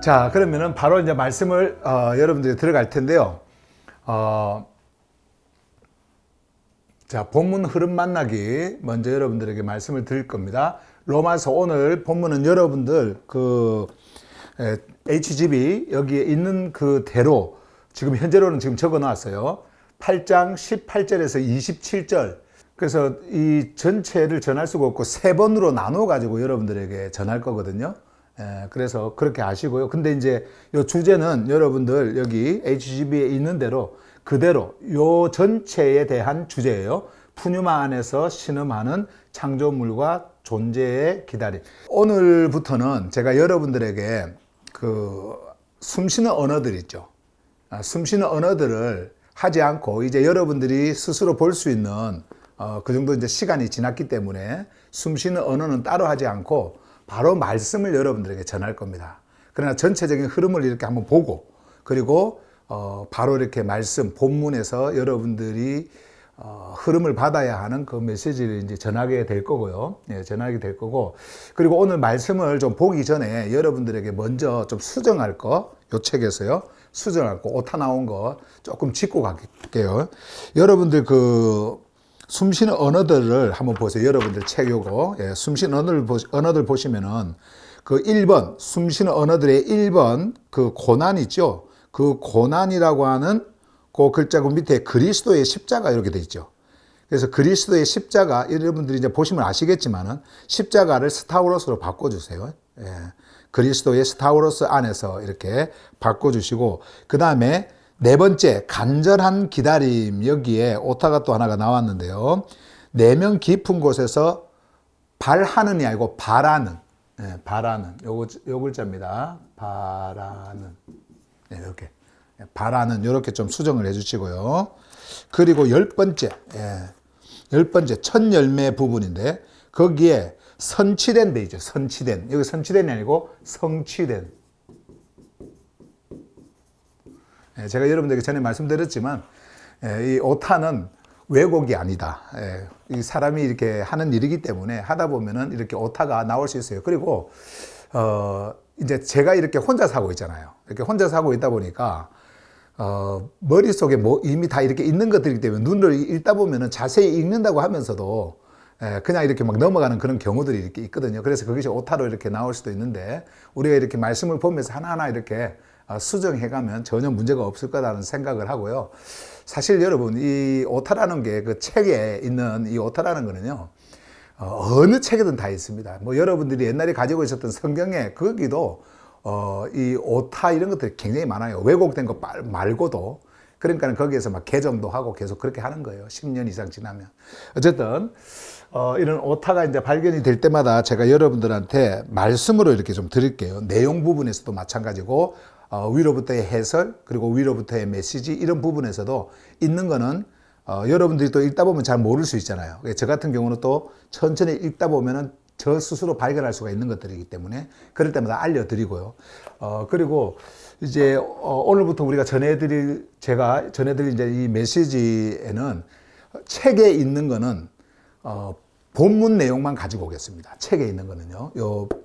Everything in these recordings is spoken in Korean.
자, 그러면은 바로 이제 말씀을 여러분들이 들어갈 텐데요. 자, 본문 흐름 만나기 먼저 여러분들에게 말씀을 드릴 겁니다. 로마서 오늘 본문은 여러분들 HGB 여기에 있는 그대로 지금 현재로는 지금 적어 놨어요. 8장 18절에서 27절. 그래서 이 전체를 전할 수가 없고 세 번으로 나눠 가지고 여러분들에게 전할 거거든요. 그래서 그렇게 아시고요. 근데 이제 이 주제는 여러분들 여기 HGB에 있는 대로 그대로 요 전체에 대한 주제예요. 푸뉴마 안에서 신음하는 창조물과 존재의 기다림. 오늘부터는 제가 여러분들에게 숨쉬는 언어들 있죠. 숨쉬는 언어들을 하지 않고 이제 여러분들이 스스로 볼 수 있는 그 정도 이제 시간이 지났기 때문에 숨쉬는 언어는 따로 하지 않고 바로 말씀을 여러분들에게 전할 겁니다. 그러나 전체적인 흐름을 이렇게 한번 보고 그리고 바로 이렇게 말씀 본문에서 여러분들이 흐름을 받아야 하는 그 메시지를 이제 전하게 될 거고요. 예, 전하게 될 거고. 그리고 오늘 말씀을 좀 보기 전에 여러분들에게 먼저 좀 수정할 거, 요 책에서요. 수정할 거, 오타 나온 거 조금 짚고 갈게요. 여러분들 숨쉬는 언어들을 한번 보세요. 여러분들 책 요거. 예, 숨쉬는 언어들 보시면은 1번, 숨쉬는 언어들의 1번 그 고난 있죠. 그 고난이라고 하는 그 글자 그 밑에 그리스도의 십자가 이렇게 돼 있죠. 그래서 그리스도의 십자가 여러분들이 이제 보시면 아시겠지만은 십자가를 스타우로스로 바꿔주세요. 예. 그리스도의 스타우로스 안에서 이렇게 바꿔주시고 그 다음에 네 번째 간절한 기다림 여기에 오타가 또 하나가 나왔는데요. 내면 깊은 곳에서 발하는이 아니고 바라는 바라는 요 글자입니다. 바라는 이렇게 바라는 이렇게 좀 수정을 해주시고요. 그리고 열 번째 첫 열매 부분인데 거기에 선취된 데 있죠. 선취된 여기 선취된이 아니고 성취된. 제가 여러분들에게 전에 말씀드렸지만 이 오타는 왜곡이 아니다. 이 사람이 이렇게 하는 일이기 때문에 하다 보면은 이렇게 오타가 나올 수 있어요. 그리고 이제 제가 이렇게 혼자 사고 있잖아요. 이렇게 혼자 사고 있다 보니까 머릿속에 뭐 이미 다 이렇게 있는 것들이기 때문에 눈을 읽다 보면은 자세히 읽는다고 하면서도 그냥 이렇게 막 넘어가는 그런 경우들이 이렇게 있거든요. 그래서 그것이 오타로 이렇게 나올 수도 있는데 우리가 이렇게 말씀을 보면서 하나하나 이렇게 수정해가면 전혀 문제가 없을 거라는 생각을 하고요. 사실 여러분 이 오타라는 게 그 책에 있는 이 오타라는 거는요. 어느 책에든 다 있습니다. 뭐 여러분들이 옛날에 가지고 있었던 성경에 거기도 이 오타 이런 것들이 굉장히 많아요. 왜곡된 거 말고도. 그러니까 거기에서 막 개정도 하고 계속 그렇게 하는 거예요. 10년 이상 지나면. 어쨌든 이런 오타가 이제 발견이 될 때마다 제가 여러분들한테 말씀으로 이렇게 좀 드릴게요. 내용 부분에서도 마찬가지고 위로부터의 해설 그리고 위로부터의 메시지 이런 부분에서도 있는 거는 여러분들이 또 읽다 보면 잘 모를 수 있잖아요. 저 같은 경우는 또 천천히 읽다 보면은 저 스스로 발견할 수가 있는 것들이기 때문에 그럴 때마다 알려드리고요. 그리고 이제 오늘부터 우리가 제가 전해드릴 이제 이 메시지에는 책에 있는 거는 본문 내용만 가지고 오겠습니다. 책에 있는 거는요.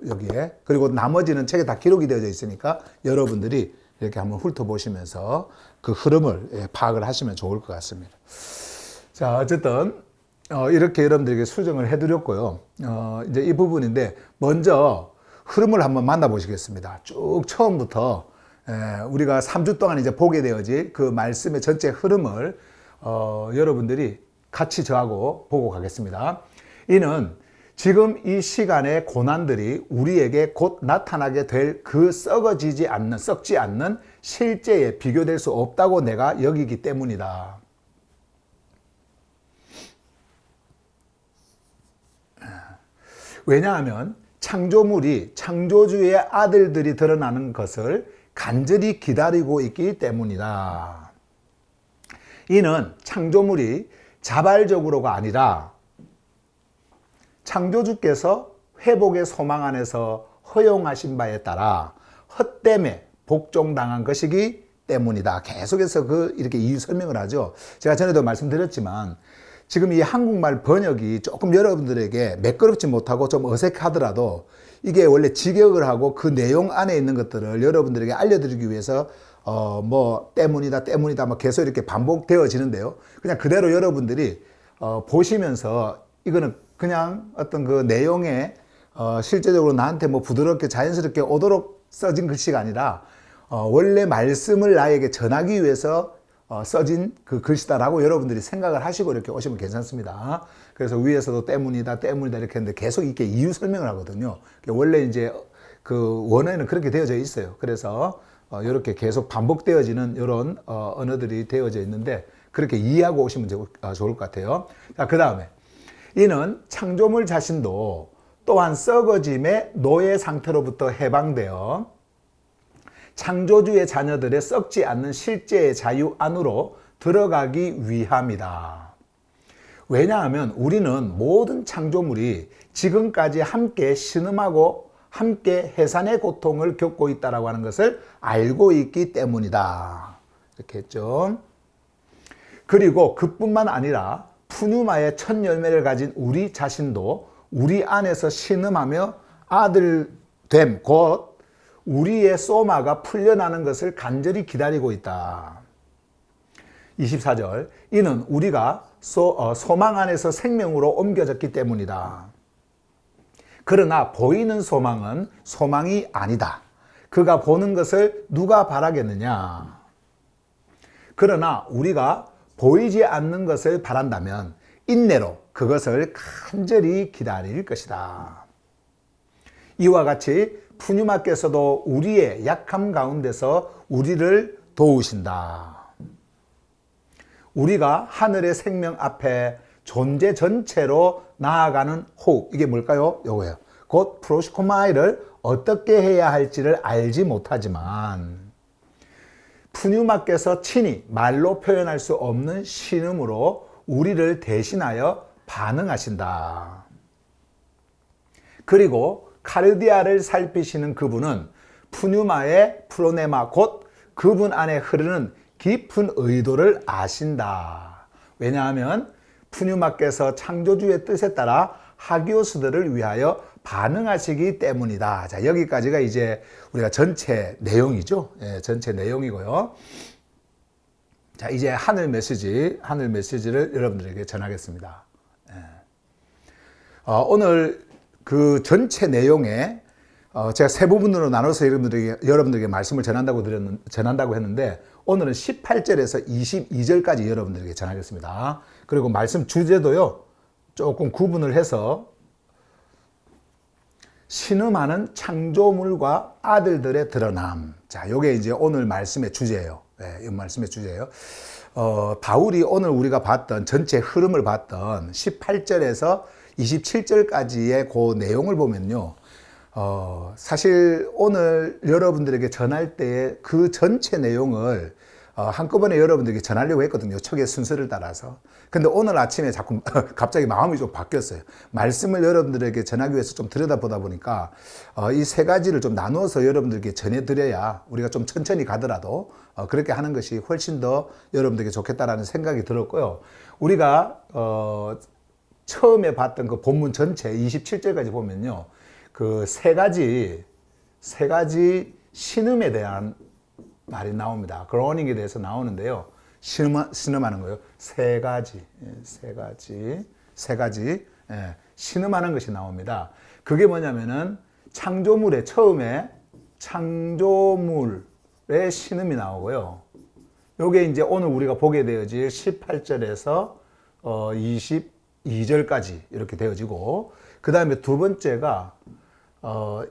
여기에. 그리고 나머지는 책에 다 기록이 되어져 있으니까 여러분들이 이렇게 한번 훑어보시면서 그 흐름을 파악을 하시면 좋을 것 같습니다. 자, 어쨌든 이렇게 여러분들에게 수정을 해드렸고요. 이제 이 부분인데 먼저 흐름을 한번 만나보시겠습니다. 쭉 처음부터 우리가 3주 동안 이제 보게 되어질 그 말씀의 전체 흐름을 여러분들이 같이 저하고 보고 가겠습니다. 이는 지금 이 시간의 고난들이 우리에게 곧 나타나게 될 그 썩지 않는 실제에 비교될 수 없다고 내가 여기기 때문이다. 왜냐하면 창조물이 창조주의 아들들이 드러나는 것을 간절히 기다리고 있기 때문이다. 이는 창조물이 자발적으로가 아니라 창조주께서 회복의 소망 안에서 허용하신 바에 따라 헛됨에 복종당한 것이기 때문이다. 계속해서 이렇게 이유 설명을 하죠. 제가 전에도 말씀드렸지만 지금 이 한국말 번역이 조금 여러분들에게 매끄럽지 못하고 좀 어색하더라도 이게 원래 직역을 하고 그 내용 안에 있는 것들을 여러분들에게 알려드리기 위해서 뭐 때문이다 뭐 계속 이렇게 반복되어지는데요. 그냥 그대로 여러분들이 보시면서 이거는 그냥 어떤 그 내용에 실제적으로 나한테 뭐 부드럽게 자연스럽게 오도록 써진 글씨가 아니라 원래 말씀을 나에게 전하기 위해서 써진 그 글씨다라고 여러분들이 생각을 하시고 이렇게 오시면 괜찮습니다. 그래서 위에서도 때문이다 이렇게 했는데 계속 이렇게 이유 설명을 하거든요. 원래 이제 그 원어에는 그렇게 되어져 있어요. 그래서 이렇게 계속 반복되어지는 이런 언어들이 되어져 있는데 그렇게 이해하고 오시면 좋을 것 같아요. 자, 그 다음에 이는 창조물 자신도 또한 썩어짐의 노예 상태로부터 해방되어 창조주의 자녀들의 썩지 않는 실제의 자유 안으로 들어가기 위함이다. 왜냐하면 우리는 모든 창조물이 지금까지 함께 신음하고 함께 해산의 고통을 겪고 있다고 하는 것을 알고 있기 때문이다. 이렇게 했죠. 그리고 그뿐만 아니라 푸뉴마의 첫 열매를 가진 우리 자신도 우리 안에서 신음하며 아들됨 곧 우리의 소마가 풀려나는 것을 간절히 기다리고 있다. 24절 이는 우리가 소망 안에서 생명으로 옮겨졌기 때문이다. 그러나 보이는 소망은 소망이 아니다. 그가 보는 것을 누가 바라겠느냐. 그러나 우리가 보이지 않는 것을 바란다면 인내로 그것을 간절히 기다릴 것이다. 이와 같이 푸뉴마께서도 우리의 약함 가운데서 우리를 도우신다. 우리가 하늘의 생명 앞에 존재 전체로 나아가는 호흡, 이게 뭘까요? 요거예요. 곧 프로시코마이를 어떻게 해야 할지를 알지 못하지만 푸뉴마께서 친히 말로 표현할 수 없는 신음으로 우리를 대신하여 반응하신다. 그리고 카르디아를 살피시는 그분은 푸뉴마의 프로네마 곧 그분 안에 흐르는 깊은 의도를 아신다. 왜냐하면 푸뉴마께서 창조주의 뜻에 따라 하기오스들을 위하여 반응하시기 때문이다. 자, 여기까지가 이제 우리가 전체 내용이죠. 예, 전체 내용이고요. 자, 이제 하늘 메시지를 여러분들에게 전하겠습니다. 예. 오늘 그 전체 내용에 제가 세 부분으로 나눠서 여러분들에게 말씀을 전한다고 했는데 오늘은 18절에서 22절까지 여러분들에게 전하겠습니다. 그리고 말씀 주제도요 조금 구분을 해서 신음하는 창조물과 아들들의 드러남. 자, 요게 이제 오늘 말씀의 주제예요. 네, 이 말씀의 주제예요. 바울이 오늘 우리가 봤던 전체 흐름을 봤던 18절에서 27절까지의 그 내용을 보면요. 사실 오늘 여러분들에게 전할 때 그 전체 내용을 한꺼번에 여러분들에게 전하려고 했거든요. 척의 순서를 따라서. 근데 오늘 아침에 자꾸 갑자기 마음이 좀 바뀌었어요. 말씀을 여러분들에게 전하기 위해서 좀 들여다보다 보니까 이 세 가지를 좀 나누어서 여러분들에게 전해드려야 우리가 좀 천천히 가더라도 그렇게 하는 것이 훨씬 더 여러분들에게 좋겠다라는 생각이 들었고요. 우리가 처음에 봤던 그 본문 전체 27절까지 보면요. 그 세 가지 신음에 대한 말이 나옵니다. 그로닝에 대해서 나오는데요. 신음하는 거예요. 세 가지 신음하는 것이 나옵니다. 그게 뭐냐면은 창조물의 처음에 창조물의 신음이 나오고요. 요게 이제 오늘 우리가 보게 되어질 18절에서 22절까지 이렇게 되어지고 그 다음에 두 번째가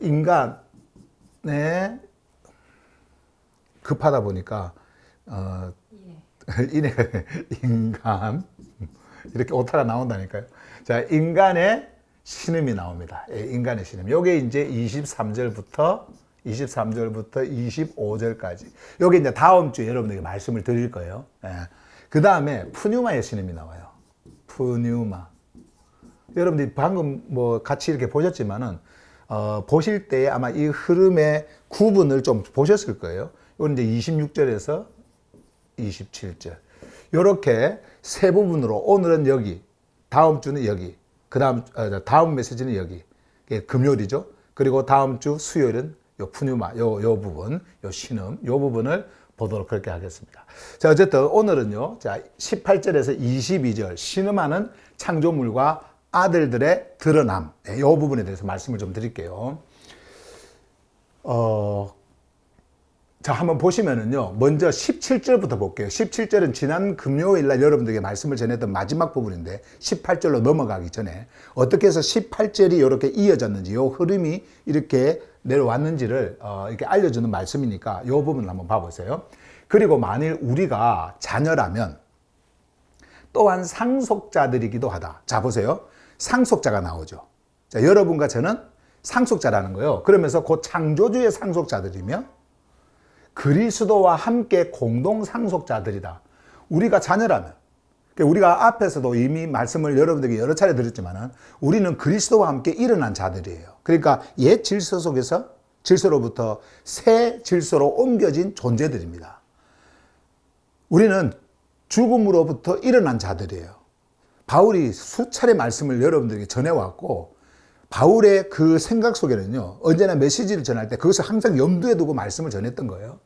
인간의 급하다 보니까 인간 이렇게 오타가 나온다니까요. 자, 인간의 신음이 나옵니다. 인간의 신음. 요게 이제 23절부터 25절까지. 요게 이제 다음 주에 여러분들에게 말씀을 드릴 거예요. 그 다음에 푸뉴마의 신음이 나와요. 푸뉴마. 여러분들이 방금 뭐 같이 이렇게 보셨지만은 보실 때 아마 이 흐름의 구분을 좀 보셨을 거예요. 이건 이제 26절에서 27절. 이렇게 세 부분으로 오늘은 여기 다음 주는 여기, 다음 메시지는 여기, 금요일이죠. 그리고 다음 주 수요일은 요 푸뉴마, 요 부분, 요 신음, 요 부분을 보도록 그렇게 하겠습니다. 자, 어쨌든 오늘은요, 자, 18절에서 22절, 신음하는 창조물과 아들들의 드러남, 이 부분에 대해서 말씀을 좀 드릴게요. 자, 한번 보시면은요, 먼저 17절부터 볼게요. 17절은 지난 금요일 날 여러분들에게 말씀을 전했던 마지막 부분인데, 18절로 넘어가기 전에 어떻게 해서 18절이 이렇게 이어졌는지, 요 흐름이 이렇게 내려왔는지를 이렇게 알려주는 말씀이니까 요 부분을 한번 봐보세요. 그리고 만일 우리가 자녀라면 또한 상속자들이기도 하다. 자, 보세요. 상속자가 나오죠. 자, 여러분과 저는 상속자라는 거예요. 그러면서 곧 창조주의 상속자들이며 그리스도와 함께 공동 상속자들이다. 우리가 자녀라면, 우리가 앞에서도 이미 말씀을 여러분들에게 여러 차례 드렸지만은 우리는 그리스도와 함께 일어난 자들이에요. 그러니까 옛 질서 속에서 질서로부터 새 질서로 옮겨진 존재들입니다. 우리는 죽음으로부터 일어난 자들이에요. 바울이 수차례 말씀을 여러분들에게 전해왔고, 바울의 그 생각 속에는요, 언제나 메시지를 전할 때 그것을 항상 염두에 두고 말씀을 전했던 거예요.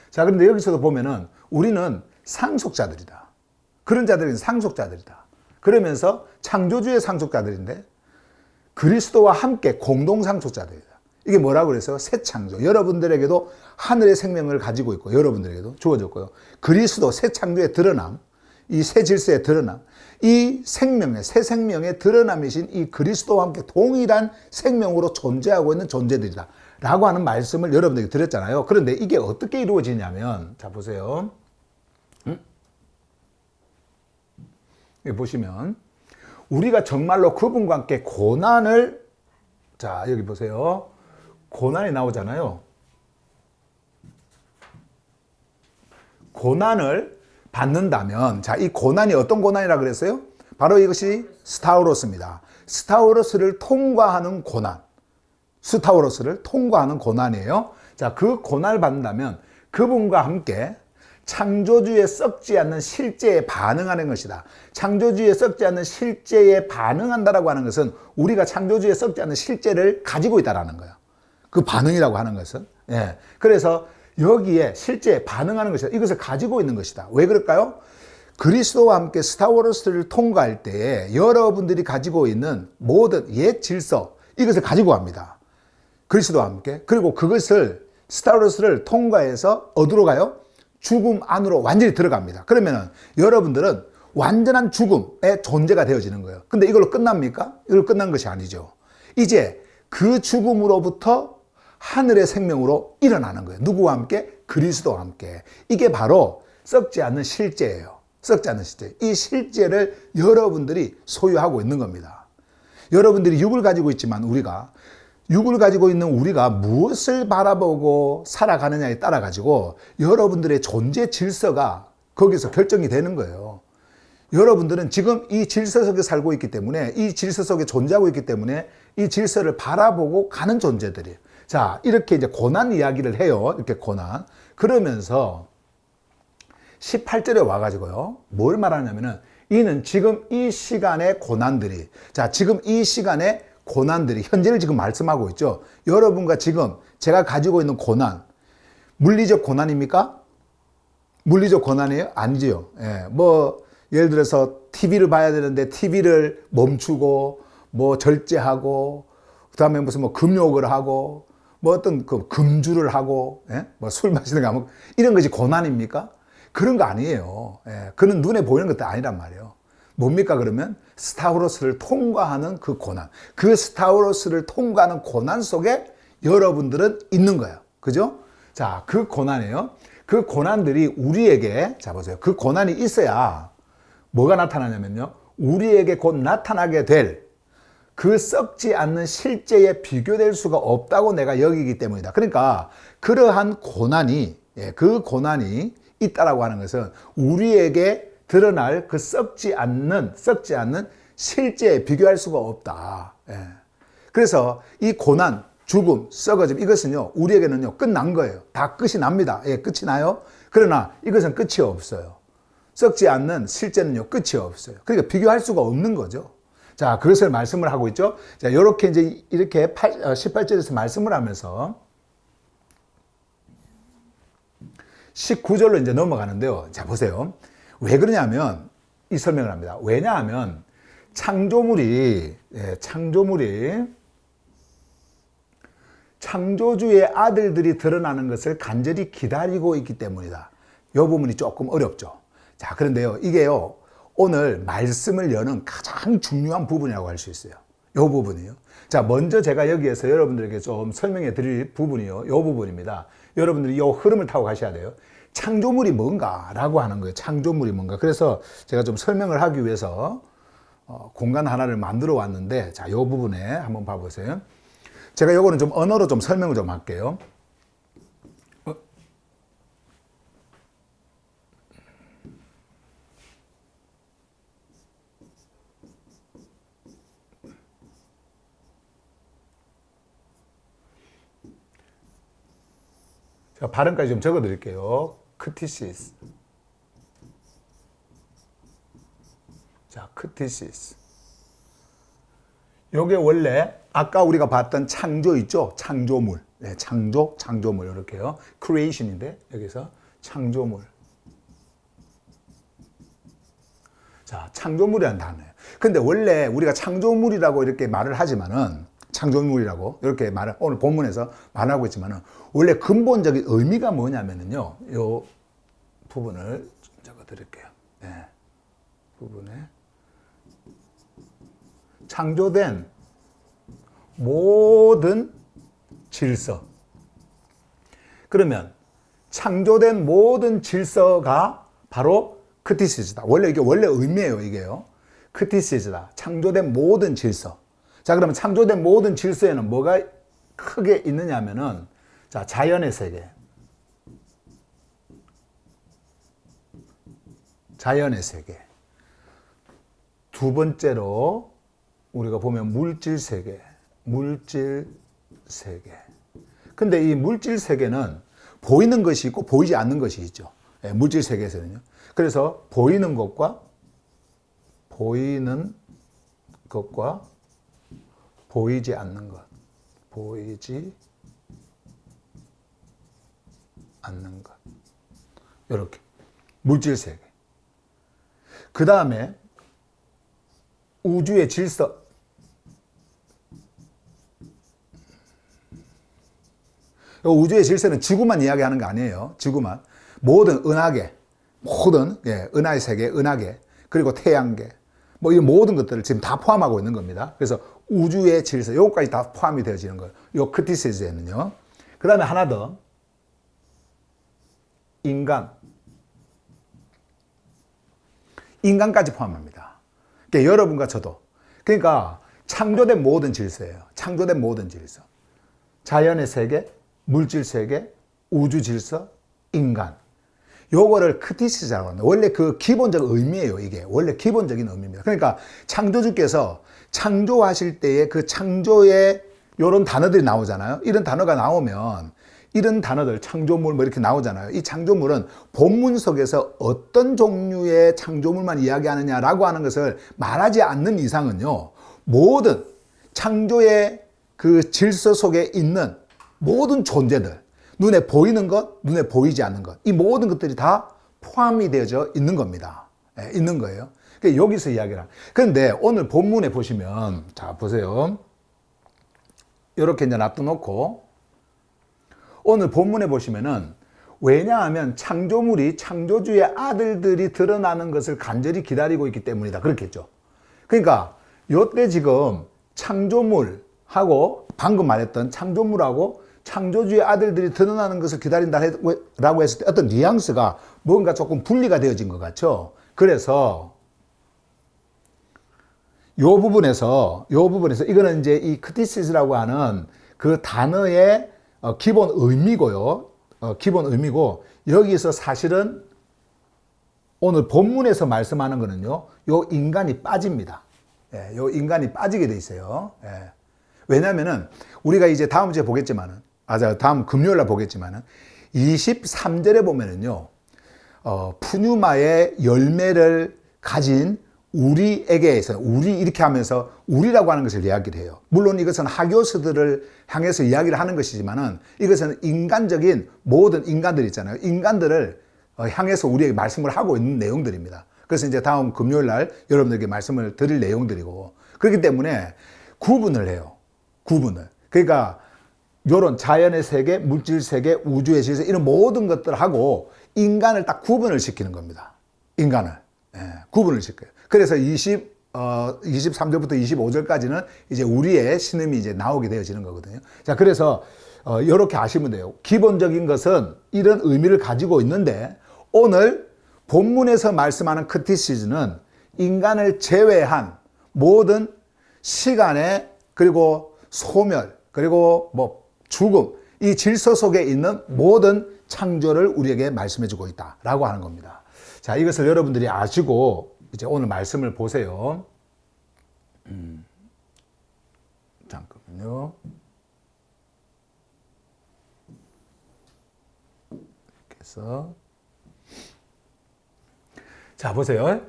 자, 그런데 여기서도 보면은 우리는 상속자들이다. 그런 자들은 상속자들이다. 그러면서 창조주의 상속자들인데 그리스도와 함께 공동 상속자들이다. 이게 뭐라고 그래서 새 창조. 여러분들에게도 하늘의 생명을 가지고 있고 여러분들에게도 주어졌고요. 그리스도 새 창조의 드러남, 이 새 질서의 드러남, 이 생명의 새 생명의 드러남이신 이 그리스도와 함께 동일한 생명으로 존재하고 있는 존재들이다 라고 하는 말씀을 여러분들에게 드렸잖아요. 그런데 이게 어떻게 이루어지냐면, 자 보세요. 여기 보시면 우리가 정말로 그분과 함께 고난을, 자 여기 보세요. 고난이 나오잖아요. 고난을 받는다면, 자, 이 고난이 어떤 고난이라 그랬어요? 바로 이것이 스타우로스입니다. 스타우로스를 통과하는 고난. 스타우로스를 통과하는 고난이에요. 자, 그 고난을 받는다면 그분과 함께 창조주의 썩지 않는 실제에 반응하는 것이다. 창조주의 썩지 않는 실제에 반응한다라고 하는 것은 우리가 창조주의 썩지 않는 실제를 가지고 있다라는 거예요. 그 반응이라고 하는 것은. 예. 그래서 여기에 실제 반응하는 것이다. 이것을 가지고 있는 것이다. 왜 그럴까요? 그리스도와 함께 스타워로스를 통과할 때에 여러분들이 가지고 있는 모든 옛 질서, 이것을 가지고 갑니다. 그리스도와 함께. 그리고 그것을 스타워로스를 통과해서 어디로 가요? 죽음 안으로 완전히 들어갑니다. 그러면은 여러분들은 완전한 죽음의 존재가 되어지는 거예요. 근데 이걸로 끝납니까? 이걸로 끝난 것이 아니죠. 이제 그 죽음으로부터 하늘의 생명으로 일어나는 거예요. 누구와 함께? 그리스도와 함께. 이게 바로 썩지 않는 실제예요. 썩지 않는 실제. 이 실제를 여러분들이 소유하고 있는 겁니다. 여러분들이 육을 가지고 있지만 육을 가지고 있는 우리가 무엇을 바라보고 살아가느냐에 따라 가지고 여러분들의 존재 질서가 거기서 결정이 되는 거예요. 여러분들은 지금 이 질서 속에 살고 있기 때문에, 이 질서 속에 존재하고 있기 때문에 이 질서를 바라보고 가는 존재들이에요. 자, 이렇게 이제 고난 이야기를 해요. 이렇게 고난. 그러면서 18절에 와가지고요. 뭘 말하냐면은, 이는 지금 이 시간의 고난들이, 자, 지금 이 시간의 고난들이, 현재를 지금 말씀하고 있죠. 여러분과 지금 제가 가지고 있는 고난, 물리적 고난입니까? 물리적 고난이에요? 아니지요. 예, 예를 들어서 TV를 봐야 되는데 TV를 멈추고, 절제하고, 그 다음에 무슨 금욕을 하고, 어떤 금주를 하고, 예? 술 마시는 거 이런 것이 고난입니까? 그런 거 아니에요. 예, 그는 눈에 보이는 것도 아니란 말이에요. 뭡니까 그러면? 스타우로스를 통과하는 그 고난. 그 스타우로스를 통과하는 고난 속에 여러분들은 있는 거예요. 그죠? 자, 그 고난이에요. 그 고난들이 우리에게, 자 보세요. 그 고난이 있어야 뭐가 나타나냐면요. 우리에게 곧 나타나게 될 그 썩지 않는 실제에 비교될 수가 없다고 내가 여기기 때문이다. 그러니까 그러한 고난이, 그 고난이 있다라고 하는 것은 우리에게 드러날 그 썩지 않는 실제에 비교할 수가 없다. 그래서 이 고난, 죽음, 썩어짐, 이것은요, 우리에게는요, 끝난 거예요. 다 끝이 납니다. 끝이 나요. 그러나 이것은 끝이 없어요. 썩지 않는 실제는요, 끝이 없어요. 그러니까 비교할 수가 없는 거죠. 자, 그것을 말씀을 하고 있죠. 자, 이렇게 이제 이렇게 18절에서 말씀을 하면서 19절로 이제 넘어가는데요. 자, 보세요. 왜 그러냐면 이 설명을 합니다. 왜냐하면 창조물이 창조주의 아들들이 드러나는 것을 간절히 기다리고 있기 때문이다. 이 부분이 조금 어렵죠. 자, 그런데요, 이게요, 오늘 말씀을 여는 가장 중요한 부분이라고 할 수 있어요. 이 부분이요. 자, 먼저 제가 여기에서 여러분들에게 좀 설명해 드릴 부분이요. 이 부분입니다. 여러분들이 이 흐름을 타고 가셔야 돼요. 창조물이 뭔가라고 하는 거예요. 창조물이 뭔가. 그래서 제가 좀 설명을 하기 위해서 공간 하나를 만들어 왔는데, 자, 이 부분에 한번 봐보세요. 제가 요거는 좀 언어로 좀 설명을 좀 할게요. 제가 발음까지 좀 적어 드릴게요. 크티시스. 자, 크티시스. 요게 원래 아까 우리가 봤던 창조 있죠? 창조물. 네, 창조물 이렇게요. creation인데 여기서 창조물. 자, 창조물이라는 단어예요. 근데 원래 우리가 창조물이라고 이렇게 말을 하지만은 창조물이라고 이렇게 말을 오늘 본문에서 말하고 있지만은 원래 근본적인 의미가 뭐냐면은요. 요 부분을 좀 적어 드릴게요. 네. 부분에 창조된 모든 질서. 그러면 창조된 모든 질서가 바로 크티시즈다. 원래 이게 원래 의미예요, 이게요. 크티시즈다. 창조된 모든 질서. 자, 그러면 창조된 모든 질서에는 뭐가 크게 있느냐 하면은 자, 자연의 세계. 자연의 세계. 두 번째로 우리가 보면 물질 세계. 물질 세계. 근데 이 물질 세계는 보이는 것이 있고 보이지 않는 것이 있죠. 네, 물질 세계에서는요. 그래서 보이는 것과 보이지 않는 것. 보이지 않는 것. 이렇게. 물질 세계. 그 다음에 우주의 질서. 우주의 질서는 지구만 이야기하는 거 아니에요. 지구만. 모든 은하계, 은하의 세계, 은하계, 그리고 태양계, 뭐 이 모든 것들을 지금 다 포함하고 있는 겁니다. 그래서 우주의 질서, 요거까지 다 포함이 되어지는 거예요. 요 크티시즈에는요. 그 다음에 하나 더. 인간까지 포함합니다. 그러니까 여러분과 저도. 그러니까 창조된 모든 질서예요. 창조된 모든 질서. 자연의 세계, 물질 세계, 우주 질서, 인간. 요거를 크티시즈라고 합니다. 원래 그 기본적 의미예요, 이게. 원래 기본적인 의미입니다. 그러니까 창조주께서 창조하실 때에 그 창조의 요런 단어들이 나오잖아요. 이런 단어가 나오면 이런 단어들, 창조물 뭐 이렇게 나오잖아요. 이 창조물은 본문 속에서 어떤 종류의 창조물만 이야기하느냐라고 하는 것을 말하지 않는 이상은요, 모든 창조의 그 질서 속에 있는 모든 존재들, 눈에 보이는 것, 눈에 보이지 않는 것, 이 모든 것들이 다 포함이 되어져 있는 겁니다. 네, 있는 거예요. 그러니까 여기서 이야기를. 그런데 오늘 본문에 보시면, 자, 보세요. 이렇게 이제 놔둬놓고, 오늘 본문에 보시면은, 왜냐하면 창조물이 창조주의 아들들이 드러나는 것을 간절히 기다리고 있기 때문이다. 그렇겠죠. 그러니까, 요때 지금 창조물하고, 방금 말했던 창조물하고 창조주의 아들들이 드러나는 것을 기다린다라고 했을 때 어떤 뉘앙스가 뭔가 조금 분리가 되어진 것 같죠. 그래서 요 부분에서 이거는 이제 이 크티시스라고 하는 그 단어의 기본 의미고요. 기본 의미고, 여기서 사실은 오늘 본문에서 말씀하는 거는요, 요 인간이 빠집니다. 예, 요 인간이 빠지게 돼 있어요. 예. 왜냐면은 우리가 이제 다음 주에 보겠지만은, 다음 금요일 날 보겠지만은 23절에 보면은요, 푸뉴마의 열매를 가진 우리에게서 우리 이렇게 하면서 우리라고 하는 것을 이야기를 해요. 물론 이것은 하교스들을 향해서 이야기를 하는 것이지만은 이것은 인간적인 모든 인간들 있잖아요. 인간들을 향해서 우리에게 말씀을 하고 있는 내용들입니다. 그래서 이제 다음 금요일 날 여러분들에게 말씀을 드릴 내용들이고, 그렇기 때문에 구분을 해요. 구분을. 그러니까 이런 자연의 세계, 물질 세계, 우주의 질서 이런 모든 것들하고 인간을 딱 구분을 시키는 겁니다. 인간을. 구분을 시켜요. 그래서 23절부터 25절까지는 이제 우리의 신음이 이제 나오게 되어지는 거거든요. 자, 그래서 이렇게 아시면 돼요. 기본적인 것은 이런 의미를 가지고 있는데, 오늘 본문에서 말씀하는 크티시즈는 인간을 제외한 모든 시간의 그리고 소멸 그리고 뭐 죽음, 이 질서 속에 있는 모든 창조를 우리에게 말씀해 주고 있다라고 하는 겁니다. 자, 이것을 여러분들이 아시고 이제 오늘 말씀을 보세요. 잠깐만요. 이렇게 해서 자, 보세요.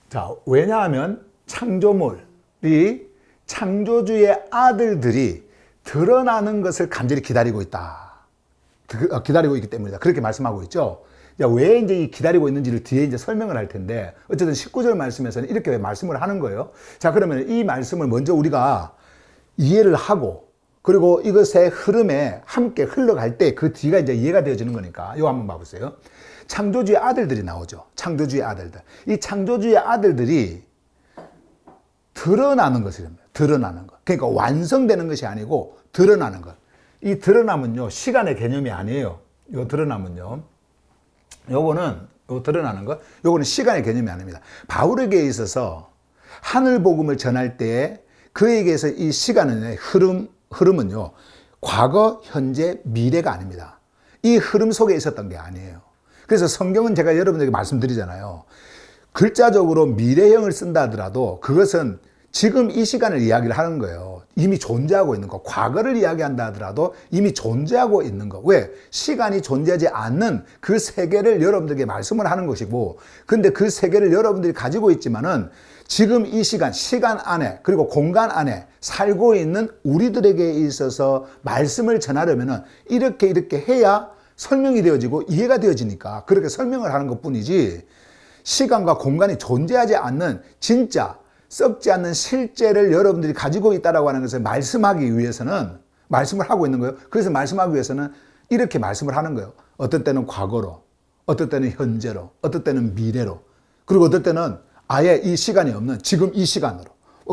자, 왜냐하면 창조물이 창조주의 아들들이 드러나는 것을 간절히 기다리고 있다. 기다리고 있기 때문이다. 그렇게 말씀하고 있죠. 왜 이제 기다리고 있는지를 뒤에 이제 설명을 할 텐데, 어쨌든 19절 말씀에서는 이렇게 말씀을 하는 거예요. 자, 그러면 이 말씀을 먼저 우리가 이해를 하고, 그리고 이것의 흐름에 함께 흘러갈 때 그 뒤가 이제 이해가 되어지는 거니까, 이거 한번 봐보세요. 창조주의 아들들이 나오죠. 창조주의 아들들. 이 창조주의 아들들이 드러나는 것이랍니다. 드러나는 것. 그러니까 완성되는 것이 아니고 드러나는 것. 이 드러남은요, 시간의 개념이 아니에요. 이 드러남은요. 요거는 드러나는 것, 요거는 시간의 개념이 아닙니다. 바울에게 있어서 하늘 복음을 전할 때 그에게서 이 시간의 흐름은요, 과거, 현재, 미래가 아닙니다. 이 흐름 속에 있었던 게 아니에요. 그래서 성경은 제가 여러분에게 말씀드리잖아요. 글자적으로 미래형을 쓴다 하더라도 그것은 지금 이 시간을 이야기를 하는 거예요. 이미 존재하고 있는 거. 과거를 이야기한다 하더라도 이미 존재하고 있는 거. 왜? 시간이 존재하지 않는 그 세계를 여러분들에게 말씀을 하는 것이고, 근데 그 세계를 여러분들이 가지고 있지만은 지금 이 시간 안에 그리고 공간 안에 살고 있는 우리들에게 있어서 말씀을 전하려면은 이렇게 해야 설명이 되어지고 이해가 되어지니까 그렇게 설명을 하는 것 뿐이지, 시간과 공간이 존재하지 않는 진짜 썩지 않는 실제를 여러분들이 가지고 있다라고 하는 것을 말씀하기 위해서는, 말씀을 하고 있는 거예요. 그래서 말씀하기 위해서는 이렇게 말씀을 하는 거예요. 어떤 때는 과거로, 어떤 때는 현재로, 어떤 때는 미래로, 그리고 어떤 때는 아예 이 시간이 없는 지금 이 시간으로,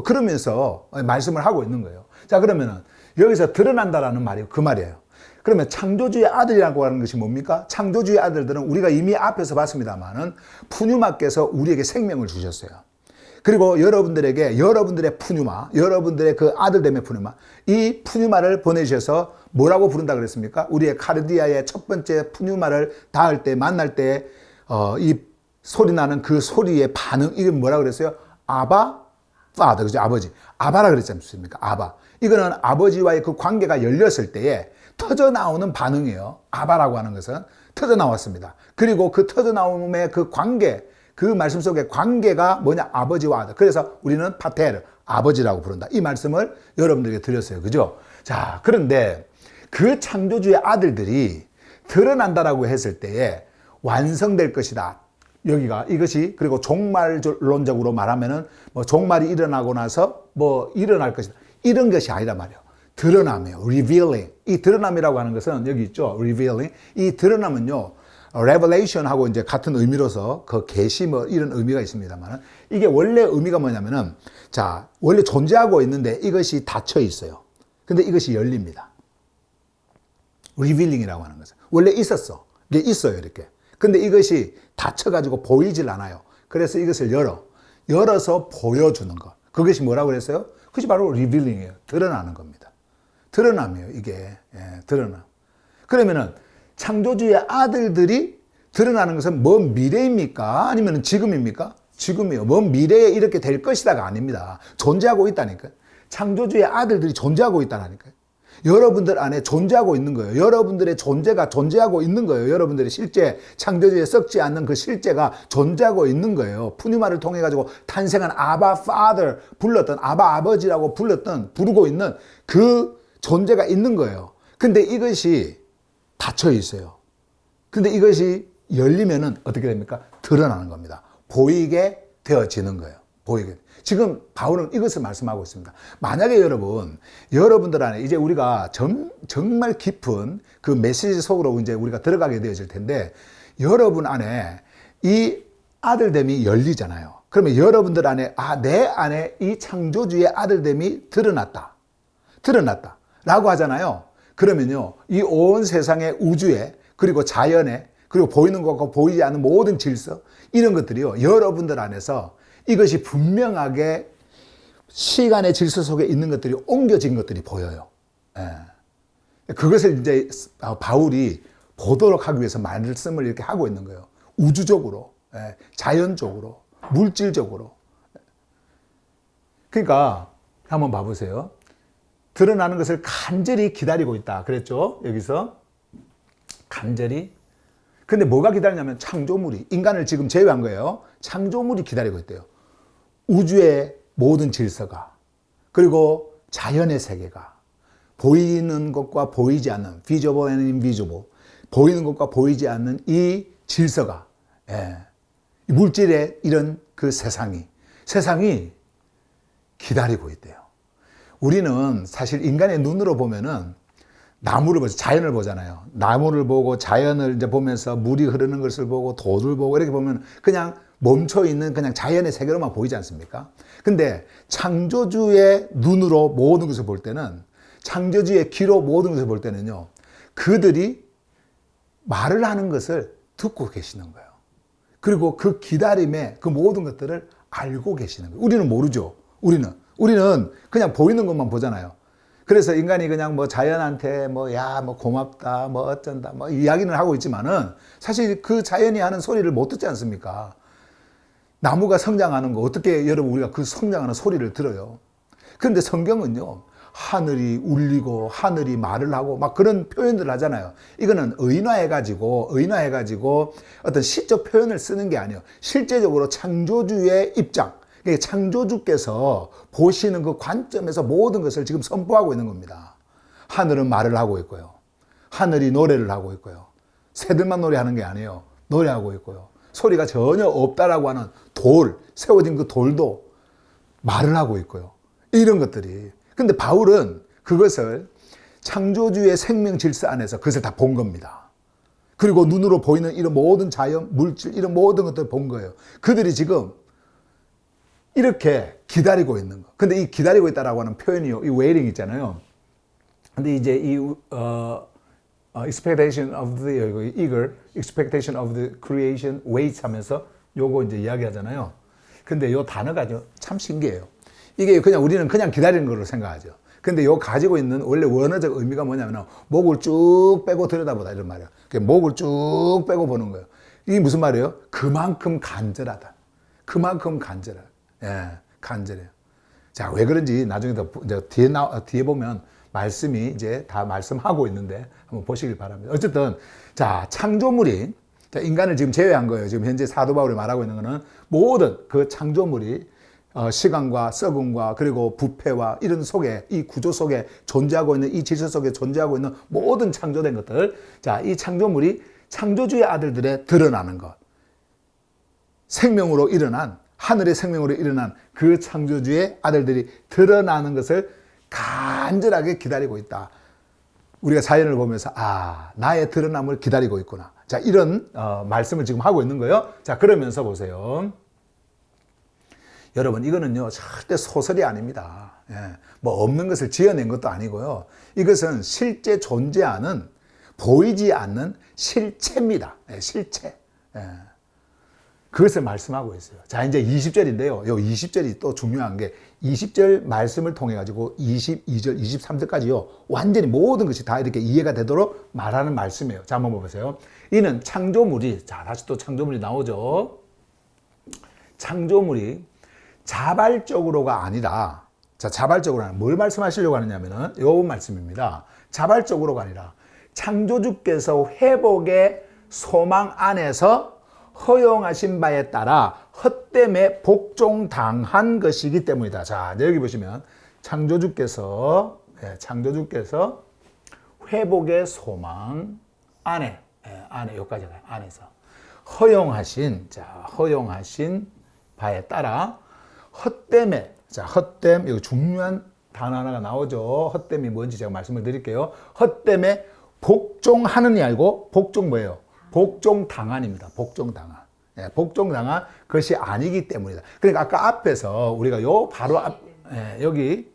그러면서 말씀을 하고 있는 거예요. 자, 그러면은 여기서 드러난다라는 말이 그 말이에요. 그러면 창조주의 아들이라고 하는 것이 뭡니까? 창조주의 아들들은 우리가 이미 앞에서 봤습니다만은 푸뉴마께서 우리에게 생명을 주셨어요. 그리고 여러분들에게 여러분들의 푸뉴마, 여러분들의 그 아들됨의 푸뉴마, 이 푸뉴마를 보내주셔서 뭐라고 부른다 그랬습니까? 우리의 카르디아의 첫 번째 푸뉴마를 닿을 때, 만날 때, 이 소리 나는 그 소리의 반응, 이게 뭐라 그랬어요? 아바, 파더, 그죠? 아버지. 아바라 그랬지 않습니까? 아바. 이거는 아버지와의 그 관계가 열렸을 때에 터져 나오는 반응이에요. 아바라고 하는 것은 터져 나왔습니다. 그리고 그 터져 나옴의 그 관계, 그 말씀 속에 관계가 뭐냐? 아버지와 아들. 그래서 우리는 파테르, 아버지라고 부른다. 이 말씀을 여러분들에게 드렸어요. 그죠? 자, 그런데 그 창조주의 아들들이 드러난다라고 했을 때에 완성될 것이다. 여기가 이것이, 그리고 종말론적으로 말하면은 뭐 종말이 일어나고 나서 뭐 일어날 것이다. 이런 것이 아니란 말이에요. 드러남이에요. revealing. 이 드러남이라고 하는 것은 여기 있죠. revealing. 이 드러남은요, revelation하고 이제 같은 의미로서 그 계시 뭐 이런 의미가 있습니다만, 이게 원래 의미가 뭐냐면은, 자, 원래 존재하고 있는데 이것이 닫혀 있어요. 근데 이것이 열립니다. revealing이라고 하는 것은 원래 있었어. 이게 있어요, 이렇게. 근데 이것이 닫혀가지고 보이질 않아요. 그래서 이것을 열어서 보여주는 것. 그것이 뭐라고 그랬어요? 그것이 바로 revealing이에요. 드러나는 겁니다. 드러남이에요, 이게. 드러남. 그러면은 창조주의 아들들이 드러나는 것은 먼 미래입니까? 아니면 지금입니까? 지금이요. 먼 미래에 이렇게 될 것이다가 아닙니다. 존재하고 있다니까요. 창조주의 아들들이 존재하고 있다니까요. 여러분들 안에 존재하고 있는 거예요. 여러분들의 존재가 존재하고 있는 거예요. 여러분들의 실제 창조주에 썩지 않는 그 실제가 존재하고 있는 거예요. 푸뉴마를 통해 가지고 탄생한 아바 파더 불렀던 아바 아버지라고 부르고 있는 그 존재가 있는 거예요. 근데 이것이 닫혀 있어요. 근데 이것이 열리면은 어떻게 됩니까? 드러나는 겁니다. 보이게 되어지는 거예요. 보이게. 지금 바울은 이것을 말씀하고 있습니다. 만약에 여러분들 안에 이제 우리가 정말 깊은 그 메시지 속으로 이제 우리가 들어가게 되어질 텐데, 여러분 안에 이 아들됨이 열리잖아요. 그러면 여러분들 안에, 내 안에 이 창조주의 아들됨이 드러났다. 라고 하잖아요. 그러면요, 이 온 세상의 우주에, 그리고 자연에, 그리고 보이는 것과 보이지 않는 모든 질서, 이런 것들이요, 여러분들 안에서 이것이 분명하게 시간의 질서 속에 있는 것들이 옮겨진 것들이 보여요. 예. 그것을 이제 바울이 보도록 하기 위해서 말씀을 이렇게 하고 있는 거예요. 우주적으로, 예. 자연적으로, 물질적으로. 그러니까 한번 봐보세요. 드러나는 것을 간절히 기다리고 있다. 그랬죠? 여기서 간절히. 근데 뭐가 기다리냐면 창조물이, 인간을 지금 제외한 거예요. 창조물이 기다리고 있대요. 우주의 모든 질서가, 그리고 자연의 세계가, 보이는 것과 보이지 않는, visible and invisible, 보이는 것과 보이지 않는 이 질서가, 물질의 이런 그 세상이 기다리고 있대요. 우리는 사실 인간의 눈으로 보면은 나무를 보죠. 자연을 보잖아요. 나무를 보고 자연을 이제 보면서 물이 흐르는 것을 보고 돌을 보고 이렇게 보면 그냥 멈춰 있는 그냥 자연의 세계로만 보이지 않습니까? 근데 창조주의 눈으로 모든 것을 볼 때는, 창조주의 귀로 모든 것을 볼 때는요, 그들이 말을 하는 것을 듣고 계시는 거예요. 그리고 그 기다림에 그 모든 것들을 알고 계시는 거예요. 우리는 모르죠. 우리는 그냥 보이는 것만 보잖아요. 그래서 인간이 그냥 뭐 자연한테 뭐 고맙다, 뭐 어쩐다, 뭐 이야기는 하고 있지만은 사실 그 자연이 하는 소리를 못 듣지 않습니까? 나무가 성장하는 거 어떻게 여러분 우리가 그 성장하는 소리를 들어요? 그런데 성경은요, 하늘이 울리고 하늘이 말을 하고 막 그런 표현들을 하잖아요. 이거는 의인화해가지고 어떤 시적 표현을 쓰는 게 아니에요. 실제적으로 창조주의 입장, 창조주께서 보시는 그 관점에서 모든 것을 지금 선포하고 있는 겁니다. 하늘은 말을 하고 있고요. 하늘이 노래를 하고 있고요. 새들만 노래하는 게 아니에요. 노래하고 있고요. 소리가 전혀 없다라고 하는 세워진 그 돌도 말을 하고 있고요. 이런 것들이. 근데 바울은 그것을 창조주의 생명 질서 안에서 그것을 다 본 겁니다. 그리고 눈으로 보이는 이런 모든 자연, 물질, 이런 모든 것들을 본 거예요. 그들이 지금 이렇게 기다리고 있는 거. 근데 이 기다리고 있다라고 하는 표현이요, 이 waiting 있잖아요. 근데 이제 이 expectation of the eager, expectation of the creation, waits 하면서 요거 이제 이야기하잖아요. 근데 요 단어가 참 신기해요. 이게 우리는 그냥 기다리는 걸로 생각하죠. 근데 요 가지고 있는 원래 원어적 의미가 뭐냐면 목을 쭉 빼고 들여다보다 이런 말이에요. 목을 쭉 빼고 보는 거예요. 이게 무슨 말이에요? 그만큼 간절하다. 그만큼 간절하다. 예, 간절해요. 자, 왜 그런지 나중에 뒤에 보면 말씀이 이제 다 말씀하고 있는데 한번 보시길 바랍니다. 어쨌든, 자, 창조물이, 인간을 지금 제외한 거예요. 지금 현재 사도 바울이 말하고 있는 거는 모든 그 창조물이 시간과 썩음과 그리고 부패와 이런 속에, 이 구조 속에 존재하고 있는, 이 질서 속에 존재하고 있는 모든 창조된 것들, 자, 이 창조물이 창조주의 아들들에 드러나는 것, 생명으로 일어난, 하늘의 생명으로 일어난 그 창조주의 아들들이 드러나는 것을 간절하게 기다리고 있다. 우리가 자연을 보면서 나의 드러남을 기다리고 있구나. 자, 이런 말씀을 지금 하고 있는 거예요. 자, 그러면서 보세요. 여러분, 이거는요, 절대 소설이 아닙니다. 예, 뭐 없는 것을 지어낸 것도 아니고요. 이것은 실제 존재하는, 보이지 않는 실체입니다. 예, 실체. 예. 그것을 말씀하고 있어요. 자, 이제 20절인데요. 요 20절이 또 중요한 게 20절 말씀을 통해 가지고 22절, 23절까지요. 완전히 모든 것이 다 이렇게 이해가 되도록 말하는 말씀이에요. 자, 한번 보세요. 이는 창조물이, 자, 다시 또 창조물이 나오죠. 창조물이 자발적으로가 아니라 자, 자발적으로 하는, 뭘 말씀하시려고 하느냐면은 요 말씀입니다. 자발적으로가 아니라 창조주께서 회복의 소망 안에서 허용하신 바에 따라 헛됨에 복종당한 것이기 때문이다. 자, 여기 보시면 창조주께서 회복의 소망 안에, 여기까지 가요. 안에서 허용하신 바에 따라 헛됨에, 자, 헛됨, 여기 중요한 단어 하나가 나오죠. 헛됨이 뭔지 제가 말씀을 드릴게요. 헛됨에 복종하느니 알고, 복종 뭐예요? 복종당한입니다. 복종당한. 복종당한 것이 아니기 때문이다. 그러니까 아까 앞에서 우리가 요 바로 앞, 여기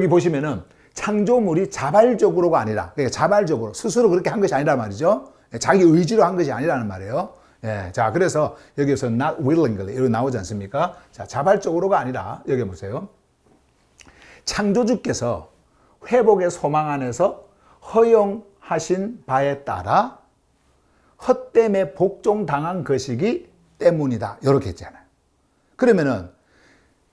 보시면은 창조물이 자발적으로가 아니라, 그러니까 자발적으로 스스로 그렇게 한 것이 아니란 말이죠. 자기 의지로 한 것이 아니라는 말이에요. 자, 그래서 여기서 not willingly 이렇게 나오지 않습니까? 자, 자발적으로가 아니라 여기 보세요. 창조주께서 회복의 소망 안에서 허용하신 바에 따라 헛됨에 복종당한 것이기 때문이다. 이렇게 했잖아요. 그러면은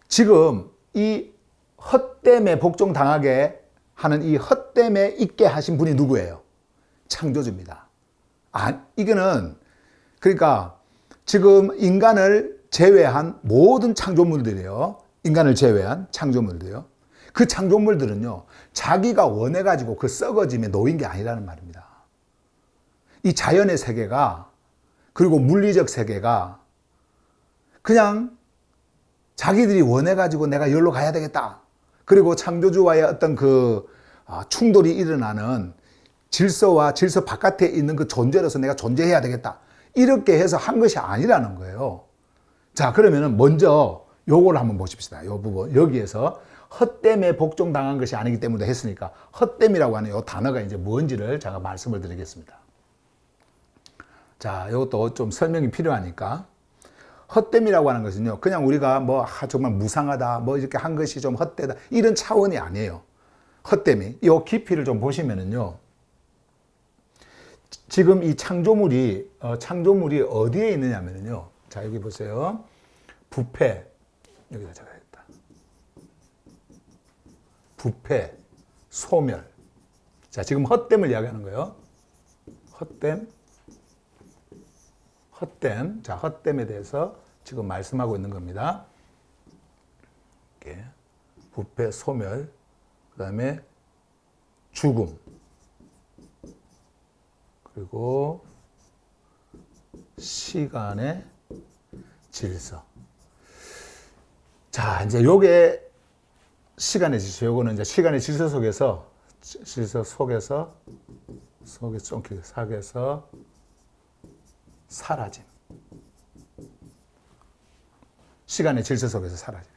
지금 이 헛됨에 복종당하게 하는 이 헛됨에 있게 하신 분이 누구예요? 창조주입니다. 이거는 그러니까 지금 인간을 제외한 모든 창조물들이에요. 인간을 제외한 창조물들이요. 그 창조물들은요, 자기가 원해가지고 그 썩어짐에 놓인 게 아니라는 말입니다. 이 자연의 세계가, 그리고 물리적 세계가 그냥 자기들이 원해가지고 내가 여기로 가야 되겠다. 그리고 창조주와의 어떤 그 충돌이 일어나는 질서와 질서 바깥에 있는 그 존재로서 내가 존재해야 되겠다. 이렇게 해서 한 것이 아니라는 거예요. 자, 그러면은 먼저 요걸 한번 보십시다. 요 부분. 여기에서 헛됨에 복종당한 것이 아니기 때문에 했으니까 헛됨이라고 하는 요 단어가 이제 뭔지를 제가 말씀을 드리겠습니다. 자, 이것도 좀 설명이 필요하니까. 헛됨이라고 하는 것은요, 그냥 우리가 뭐 정말 무상하다, 뭐 이렇게 한 것이 좀 헛되다, 이런 차원이 아니에요. 헛됨이. 요 깊이를 좀 보시면은요, 지금 이 창조물이 어디에 있느냐면요, 자, 여기 보세요. 부패. 여기다 적어야겠다. 부패, 소멸. 자, 지금 헛됨을 이야기하는 거예요. 헛됨. 자, 헛됨에 대해서 지금 말씀하고 있는 겁니다. 이렇게 부패, 소멸, 그 다음에 죽음, 그리고 시간의 질서. 자, 이제 요게 시간의 질서. 요거는 이제 시간의 질서 속에서 사라짐. 시간의 질서 속에서 사라짐.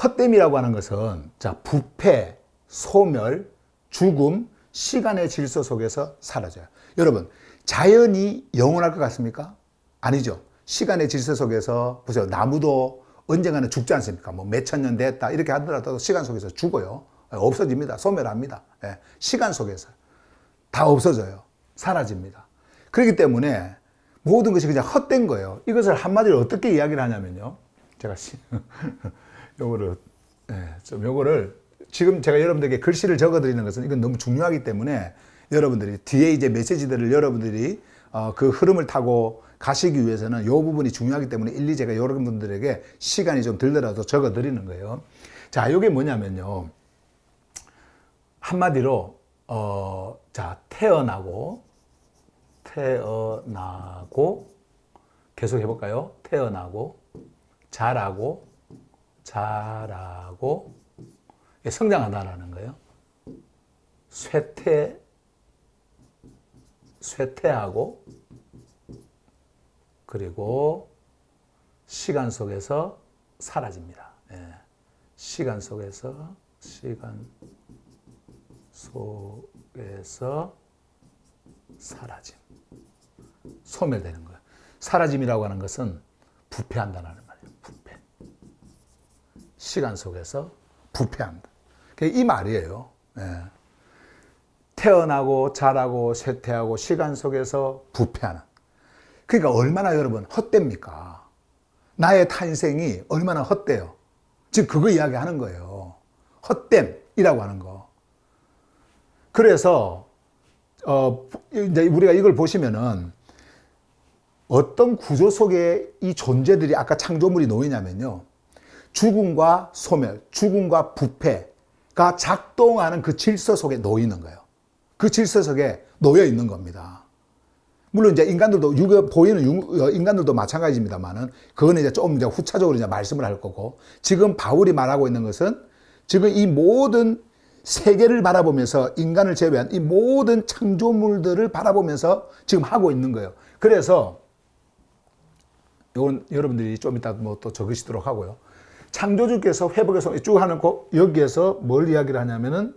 헛됨이라고 하는 것은, 자, 부패, 소멸, 죽음, 시간의 질서 속에서 사라져요. 여러분, 자연이 영원할 것 같습니까? 아니죠. 시간의 질서 속에서, 보세요. 나무도 언젠가는 죽지 않습니까? 뭐 몇천 년 됐다. 이렇게 하더라도 시간 속에서 죽어요. 없어집니다. 소멸합니다. 시간 속에서. 다 없어져요. 사라집니다. 그렇기 때문에 모든 것이 그냥 헛된 거예요. 이것을 한마디로 어떻게 이야기를 하냐면요. 제가 요거를 지금 제가 여러분들에게 글씨를 적어드리는 것은 이건 너무 중요하기 때문에 여러분들이 뒤에 이제 메시지들을 여러분들이 그 흐름을 타고 가시기 위해서는 이 부분이 중요하기 때문에 일일이 제가 여러분들에게 시간이 좀 들더라도 적어드리는 거예요. 자, 이게 뭐냐면요. 한마디로 자, 태어나고 계속 해볼까요? 태어나고 자라고 성장한다라는 거예요. 쇠퇴하고 그리고 시간 속에서 사라집니다. 시간 속에서 사라짐. 소멸되는 거예요. 사라짐이라고 하는 것은 부패한다는 말이에요. 부패. 시간 속에서 부패한다. 이 말이에요. 태어나고 자라고 쇠퇴하고 시간 속에서 부패하는. 그러니까 얼마나 여러분 헛됩니까? 나의 탄생이 얼마나 헛돼요. 즉 그거 이야기하는 거예요. 헛됨이라고 하는 거. 그래서 이제 우리가 이걸 보시면은 어떤 구조 속에 이 존재들이 아까 창조물이 놓이냐면요. 죽음과 소멸, 죽음과 부패가 작동하는 그 질서 속에 놓이는 거예요. 그 질서 속에 놓여 있는 겁니다. 물론 이제 인간들도 보이는 인간들도 마찬가지입니다만은 그거는 이제 좀 이제 후차적으로 이제 말씀을 할 거고 지금 바울이 말하고 있는 것은 지금 이 모든 세계를 바라보면서 인간을 제외한 이 모든 창조물들을 바라보면서 지금 하고 있는 거예요. 그래서 이건 여러분들이 좀 이따 뭐 또 적으시도록 하고요. 창조주께서 회복의 손 쭉 하는 거 여기에서 뭘 이야기를 하냐면은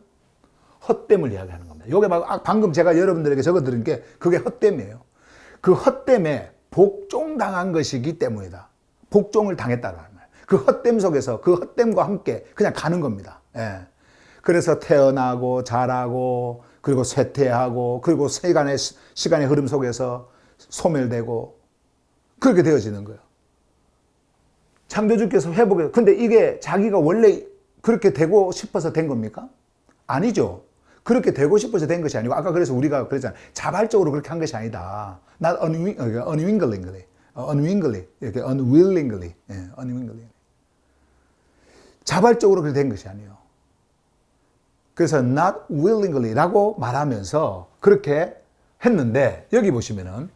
헛됨을 이야기하는 겁니다. 요게 막 방금 제가 여러분들에게 적어드린 게 그게 헛됨이에요. 그 헛됨에 복종당한 것이기 때문이다. 복종을 당했다는 말이에요. 그 헛됨 속에서 그 헛됨과 함께 그냥 가는 겁니다. 예. 그래서 태어나고 자라고 그리고 쇠퇴하고 그리고 시간의 흐름 속에서 소멸되고 그렇게 되어지는 거예요. 창조주께서 회복해. 근데 이게 자기가 원래 그렇게 되고 싶어서 된 겁니까? 아니죠. 그렇게 되고 싶어서 된 것이 아니고 아까 그래서 우리가 그랬잖아요. 자발적으로 그렇게 한 것이 아니다. Not unwillingly. 이렇게 unwillingly. 예, unwillingly. 자발적으로 그렇게 된 것이 아니에요. 그래서 not willingly라고 말하면서 그렇게 했는데 여기 보시면은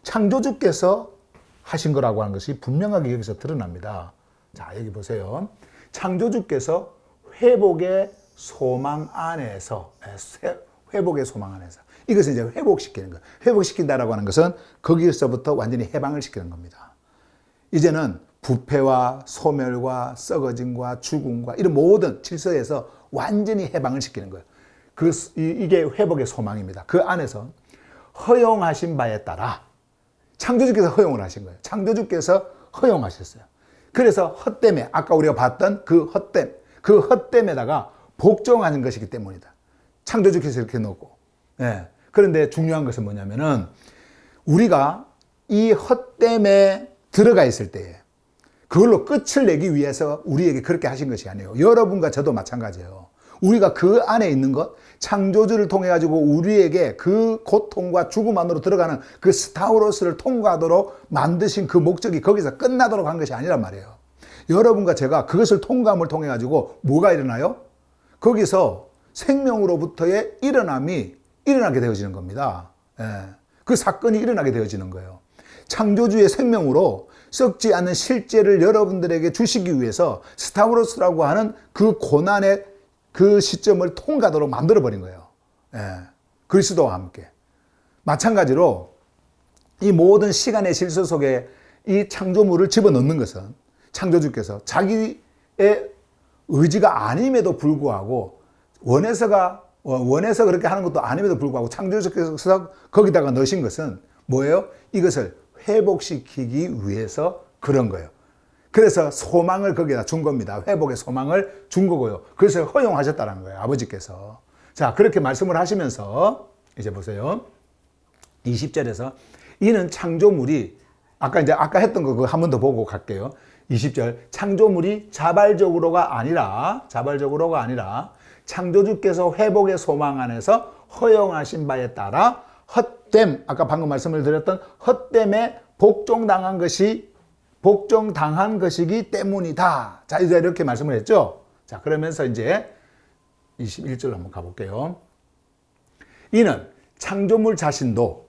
창조주께서 하신 거라고 하는 것이 분명하게 여기서 드러납니다. 자, 여기 보세요. 창조주께서 회복의 소망 안에서, 회복의 소망 안에서. 이것은 이제 회복시키는 거예요. 회복시킨다라고 하는 것은 거기서부터 완전히 해방을 시키는 겁니다. 이제는 부패와 소멸과 썩어짐과 죽음과 이런 모든 질서에서 완전히 해방을 시키는 거예요. 이게 회복의 소망입니다. 그 안에서 허용하신 바에 따라 창조주께서 허용을 하신 거예요. 창조주께서 허용하셨어요. 그래서 헛됨에 아까 우리가 봤던 그 헛됨에다가 복종하는 것이기 때문이다. 창조주께서 이렇게 놓고. 예. 그런데 중요한 것은 뭐냐면은 우리가 이 헛됨에 들어가 있을 때에 그걸로 끝을 내기 위해서 우리에게 그렇게 하신 것이 아니에요. 여러분과 저도 마찬가지예요. 우리가 그 안에 있는 것, 창조주를 통해 가지고 우리에게 그 고통과 죽음 안으로 들어가는 그 스타우로스를 통과하도록 만드신 그 목적이 거기서 끝나도록 한 것이 아니란 말이에요. 여러분과 제가 그것을 통과함을 통해 가지고 뭐가 일어나요? 거기서 생명으로부터의 일어남이 일어나게 되어지는 겁니다. 예. 그 사건이 일어나게 되어지는 거예요. 창조주의 생명으로 썩지 않는 실제를 여러분들에게 주시기 위해서 스타우로스라고 하는 그 고난의 그 시점을 통과하도록 만들어버린 거예요. 예. 그리스도와 함께. 마찬가지로 이 모든 시간의 질서 속에 이 창조물을 집어넣는 것은 창조주께서 자기의 의지가 아님에도 불구하고 원해서 그렇게 하는 것도 아님에도 불구하고 창조주께서 거기다가 넣으신 것은 뭐예요? 이것을 회복시키기 위해서 그런 거예요. 그래서 소망을 거기다 준 겁니다. 회복의 소망을 준 거고요. 그래서 허용하셨다는 거예요. 아버지께서. 자, 그렇게 말씀을 하시면서 이제 보세요. 20절에서 이는 창조물이 아까 했던 거 한 번 더 보고 갈게요. 20절 창조물이 자발적으로가 아니라 창조주께서 회복의 소망 안에서 허용하신 바에 따라 헛됨, 아까 방금 말씀을 드렸던 헛됨에 복종당한 것이기 때문이다. 자, 이제 이렇게 말씀을 했죠. 자, 그러면서 이제 21절 한번 가볼게요. 이는 창조물 자신도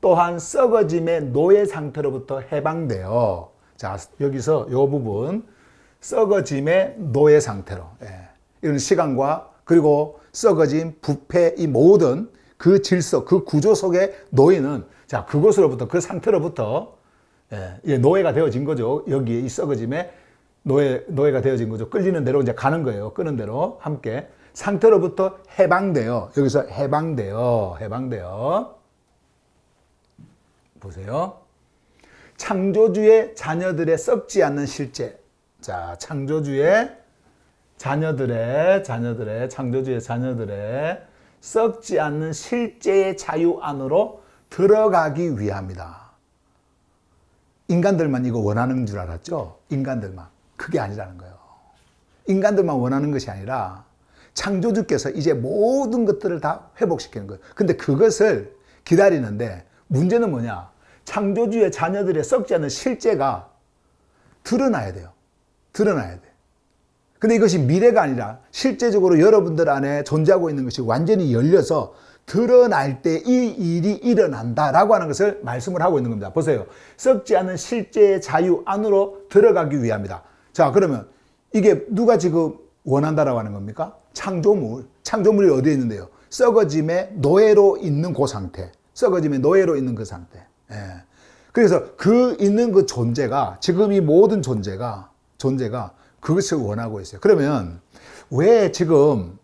또한 썩어짐의 노예 상태로부터 해방되어, 자, 여기서 이 부분, 썩어짐의 노예 상태로, 예. 이런 시간과 그리고 썩어짐, 부패, 이 모든 그 질서, 그 구조 속에 놓이는, 자, 그것으로부터, 그 상태로부터, 예, 노예가 되어진 거죠. 여기에 이 썩어짐에 노예가 되어진 거죠. 끌리는 대로 이제 가는 거예요. 끄는 대로 함께. 상태로부터 해방되어, 여기서 해방되어. 보세요. 창조주의 자녀들의 썩지 않는 실제. 자, 창조주의 자녀들의 썩지 않는 실제의 자유 안으로 들어가기 위함이다. 인간들만 이거 원하는 줄 알았죠? 인간들만. 그게 아니라는 거예요. 인간들만 원하는 것이 아니라 창조주께서 이제 모든 것들을 다 회복시키는 거예요. 근데 그것을 기다리는데 문제는 뭐냐? 창조주의 자녀들의 썩지 않는 실제가 드러나야 돼요. 드러나야 돼. 근데 이것이 미래가 아니라 실제적으로 여러분들 안에 존재하고 있는 것이 완전히 열려서 드러날 때 이 일이 일어난다라고 하는 것을 말씀을 하고 있는 겁니다. 보세요. 썩지 않은 실제의 자유 안으로 들어가기 위함이다. 자, 그러면 이게 누가 지금 원한다라고 하는 겁니까? 창조물. 창조물이 어디에 있는데요? 썩어짐의 노예로 있는 그 상태. 썩어짐의 노예로 있는 그 상태. 예. 그래서 그 있는 그 존재가, 지금 이 모든 존재가 그것을 원하고 있어요. 그러면 왜 지금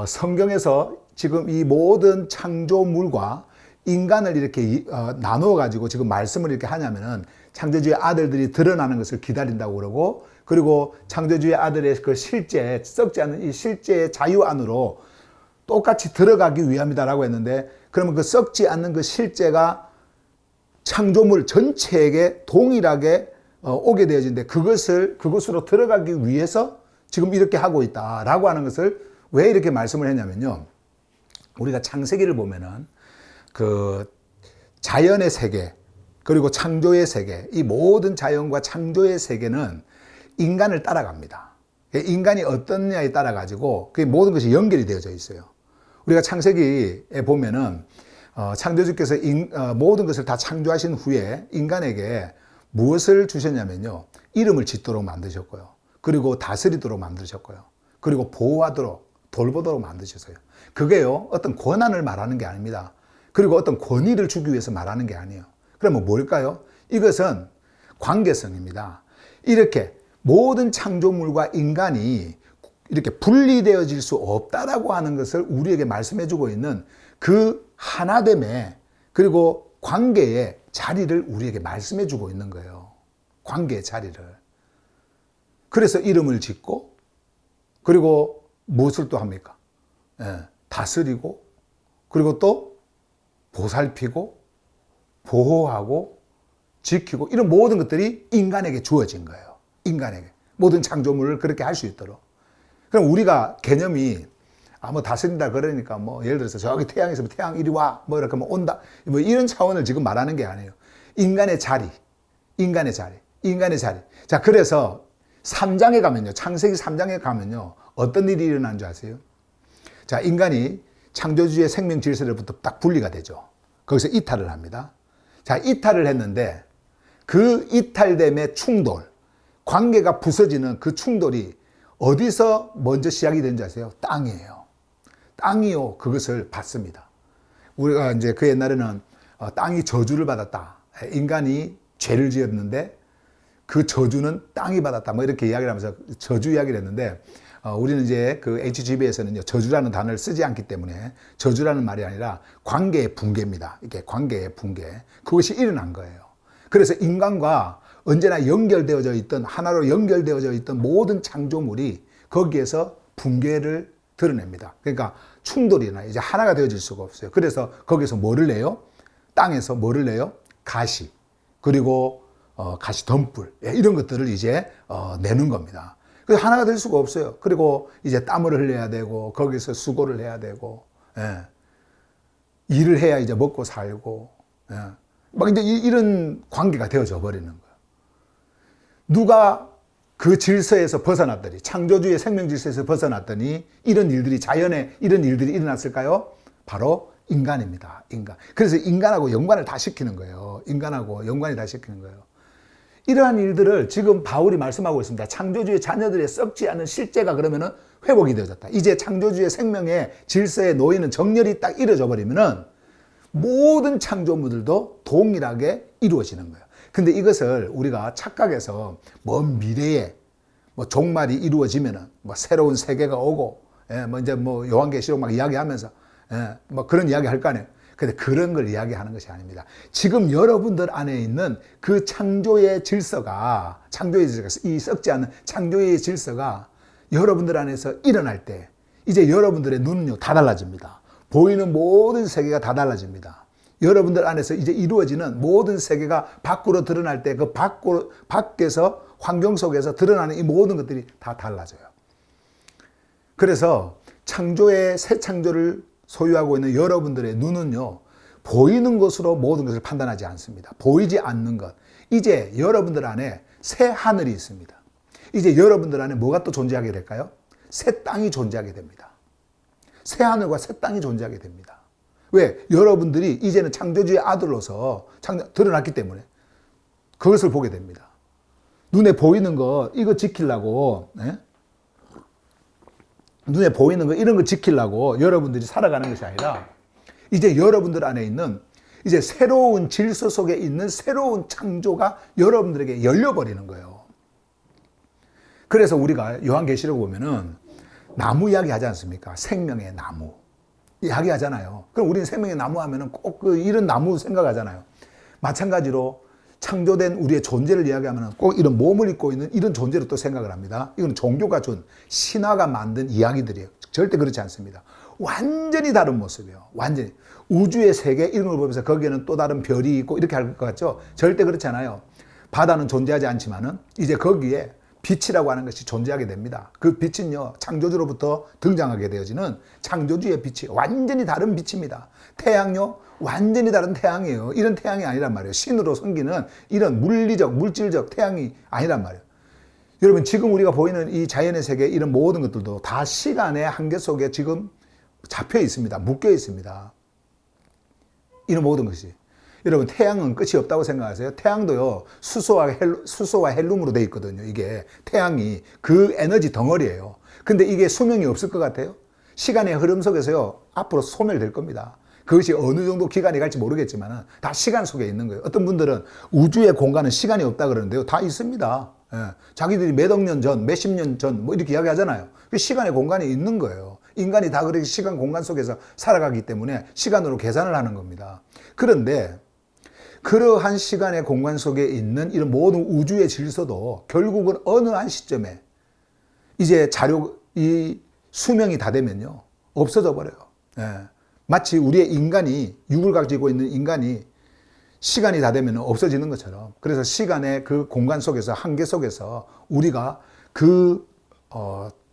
성경에서 지금 이 모든 창조물과 인간을 이렇게 나누어 가지고 지금 말씀을 이렇게 하냐면은 창조주의 아들들이 드러나는 것을 기다린다고 그러고, 그리고 창조주의 아들의 그 실제, 썩지 않는 이 실제의 자유 안으로 똑같이 들어가기 위함이다라고 했는데, 그러면 그 썩지 않는 그 실제가 창조물 전체에게 동일하게 오게 되어진데, 그것으로 들어가기 위해서 지금 이렇게 하고 있다라고 하는 것을 왜 이렇게 말씀을 했냐면요. 우리가 창세기를 보면은 그 자연의 세계, 그리고 창조의 세계, 이 모든 자연과 창조의 세계는 인간을 따라갑니다. 인간이 어떻냐에 따라 가지고 그 모든 것이 연결이 되어져 있어요. 우리가 창세기에 보면은 창조주께서 모든 것을 다 창조하신 후에 인간에게 무엇을 주셨냐면요. 이름을 짓도록 만드셨고요. 그리고 다스리도록 만드셨고요. 그리고 보호하도록, 돌보도록 만드셨어요. 그게요, 어떤 권한을 말하는 게 아닙니다. 그리고 어떤 권위를 주기 위해서 말하는 게 아니에요. 그러면 뭘까요? 이것은 관계성입니다. 이렇게 모든 창조물과 인간이 이렇게 분리되어질 수 없다라고 하는 것을 우리에게 말씀해 주고 있는 그 하나됨에, 그리고 관계의 자리를 우리에게 말씀해 주고 있는 거예요. 관계의 자리를. 그래서 이름을 짓고, 그리고 무엇을 또 합니까? 다스리고, 그리고 또 보살피고, 보호하고, 지키고, 이런 모든 것들이 인간에게 주어진 거예요. 인간에게. 모든 창조물을 그렇게 할 수 있도록. 그럼 우리가 개념이 뭐 다스린다 그러니까 뭐 예를 들어서 저기 태양에서 태양 이리 와 뭐 이렇게 뭐 온다 뭐 이런 차원을 지금 말하는 게 아니에요. 인간의 자리. 자, 그래서 3장에 가면요. 창세기 3장에 가면요. 어떤 일이 일어나는 줄 아세요? 자, 인간이 창조주의 생명 질서로부터 딱 분리가 되죠. 거기서 이탈을 합니다. 자, 이탈을 했는데 그 이탈됨의 충돌, 관계가 부서지는 그 충돌이 어디서 먼저 시작이 된 줄 아세요? 땅이에요. 땅이요, 그것을 받습니다. 우리가 이제 그 옛날에는 땅이 저주를 받았다. 인간이 죄를 지었는데 그 저주는 땅이 받았다. 뭐 이렇게 이야기를 하면서 저주 이야기를 했는데, 우리는 이제 그 HGB에서는요, 저주라는 단어를 쓰지 않기 때문에 저주라는 말이 아니라 관계의 붕괴입니다. 이게 관계의 붕괴. 그것이 일어난 거예요. 그래서 인간과 언제나 연결되어져 있던, 하나로 연결되어져 있던 모든 창조물이 거기에서 붕괴를 드러냅니다. 그러니까 충돌이나 이제 하나가 되어질 수가 없어요. 그래서 거기서 뭐를 내요? 땅에서 뭐를 내요? 가시, 그리고 가시 덤불, 이런 것들을 이제 내는 겁니다. 그래서 하나가 될 수가 없어요. 그리고 이제 땀을 흘려야 되고, 거기서 수고를 해야 되고, 일을 해야 이제 먹고 살고, 막 이제 이런 관계가 되어져 버리는 거예요. 누가 그 질서에서 벗어났더니, 창조주의 생명 질서에서 벗어났더니 이런 일들이, 자연에 이런 일들이 일어났을까요? 바로 인간입니다. 인간. 그래서 인간하고 연관을 다 시키는 거예요. 인간하고 연관이 다 시키는 거예요. 이러한 일들을 지금 바울이 말씀하고 있습니다. 창조주의 자녀들의 썩지 않은 실제가 그러면은 회복이 되어졌다. 이제 창조주의 생명의 질서에 놓이는 정렬이 딱 이루어져 버리면은 모든 창조물들도 동일하게 이루어지는 거예요. 근데 이것을 우리가 착각해서 먼 미래에 뭐 종말이 이루어지면은 뭐 새로운 세계가 오고, 뭐 이제 뭐 요한계시록 막 이야기하면서, 뭐 그런 이야기 할 거 아니에요. 근데 그런 걸 이야기하는 것이 아닙니다. 지금 여러분들 안에 있는 그 창조의 질서가, 이 썩지 않은 창조의 질서가 여러분들 안에서 일어날 때 이제 여러분들의 눈은요, 다 달라집니다. 보이는 모든 세계가 다 달라집니다. 여러분들 안에서 이제 이루어지는 모든 세계가 밖으로 드러날 때 그 밖에서 환경 속에서 드러나는 이 모든 것들이 다 달라져요. 그래서 창조의 새 창조를 소유하고 있는 여러분들의 눈은요, 보이는 것으로 모든 것을 판단하지 않습니다. 보이지 않는 것. 이제 여러분들 안에 새 하늘이 있습니다. 이제 여러분들 안에 뭐가 또 존재하게 될까요? 새 땅이 존재하게 됩니다. 새 하늘과 새 땅이 존재하게 됩니다. 왜? 여러분들이 이제는 창조주의 아들로서 드러났기 때문에 그것을 보게 됩니다. 눈에 보이는 거 이거 지키려고, 눈에 보이는 거 이런 거 지키려고 여러분들이 살아가는 것이 아니라 이제 여러분들 안에 있는 이제 새로운 질서 속에 있는 새로운 창조가 여러분들에게 열려버리는 거예요. 그래서 우리가 요한계시록 보면은 나무 이야기 하지 않습니까? 생명의 나무 이야기 하잖아요. 그럼 우리는 생명의 나무 하면은 꼭 이런 나무 생각하잖아요. 마찬가지로 창조된 우리의 존재를 이야기하면 꼭 이런 몸을 입고 있는 이런 존재로 또 생각을 합니다. 이건 종교가 준 신화가 만든 이야기들이에요. 절대 그렇지 않습니다. 완전히 다른 모습이에요. 완전히. 우주의 세계 이런 걸 보면서 거기에는 또 다른 별이 있고 이렇게 할 것 같죠? 절대 그렇지 않아요. 바다는 존재하지 않지만은 이제 거기에 빛이라고 하는 것이 존재하게 됩니다. 그 빛은요, 창조주로부터 등장하게 되어지는 창조주의 빛이 완전히 다른 빛입니다. 태양요, 완전히 다른 태양이에요. 이런 태양이 아니란 말이에요. 신으로 섬기는 이런 물리적, 물질적 태양이 아니란 말이에요. 여러분, 지금 우리가 보이는 이 자연의 세계, 이런 모든 것들도 다 시간의 한계 속에 지금 잡혀 있습니다. 묶여 있습니다. 이런 모든 것이. 여러분, 태양은 끝이 없다고 생각하세요? 태양도요, 수소와 헬륨으로 되어 있거든요. 이게 태양이 그 에너지 덩어리예요. 근데 이게 수명이 없을 것 같아요? 시간의 흐름 속에서요, 앞으로 소멸될 겁니다. 그것이 어느 정도 기간이 갈지 모르겠지만 다 시간 속에 있는 거예요. 어떤 분들은 우주의 공간은 시간이 없다 그러는데요. 다 있습니다. 예. 자기들이 몇억 년 전, 몇십 년 전 뭐 이렇게 이야기 하잖아요. 그 시간의 공간이 있는 거예요. 인간이 다 그렇게 시간 공간 속에서 살아가기 때문에 시간으로 계산을 하는 겁니다. 그런데 그러한 시간의 공간 속에 있는 이런 모든 우주의 질서도 결국은 어느 한 시점에 이제 이 수명이 다 되면요, 없어져 버려요. 예. 마치 우리의 인간이, 육을 가지고 있는 인간이 시간이 다 되면 없어지는 것처럼, 그래서 시간의 그 공간 속에서, 한계 속에서 우리가 그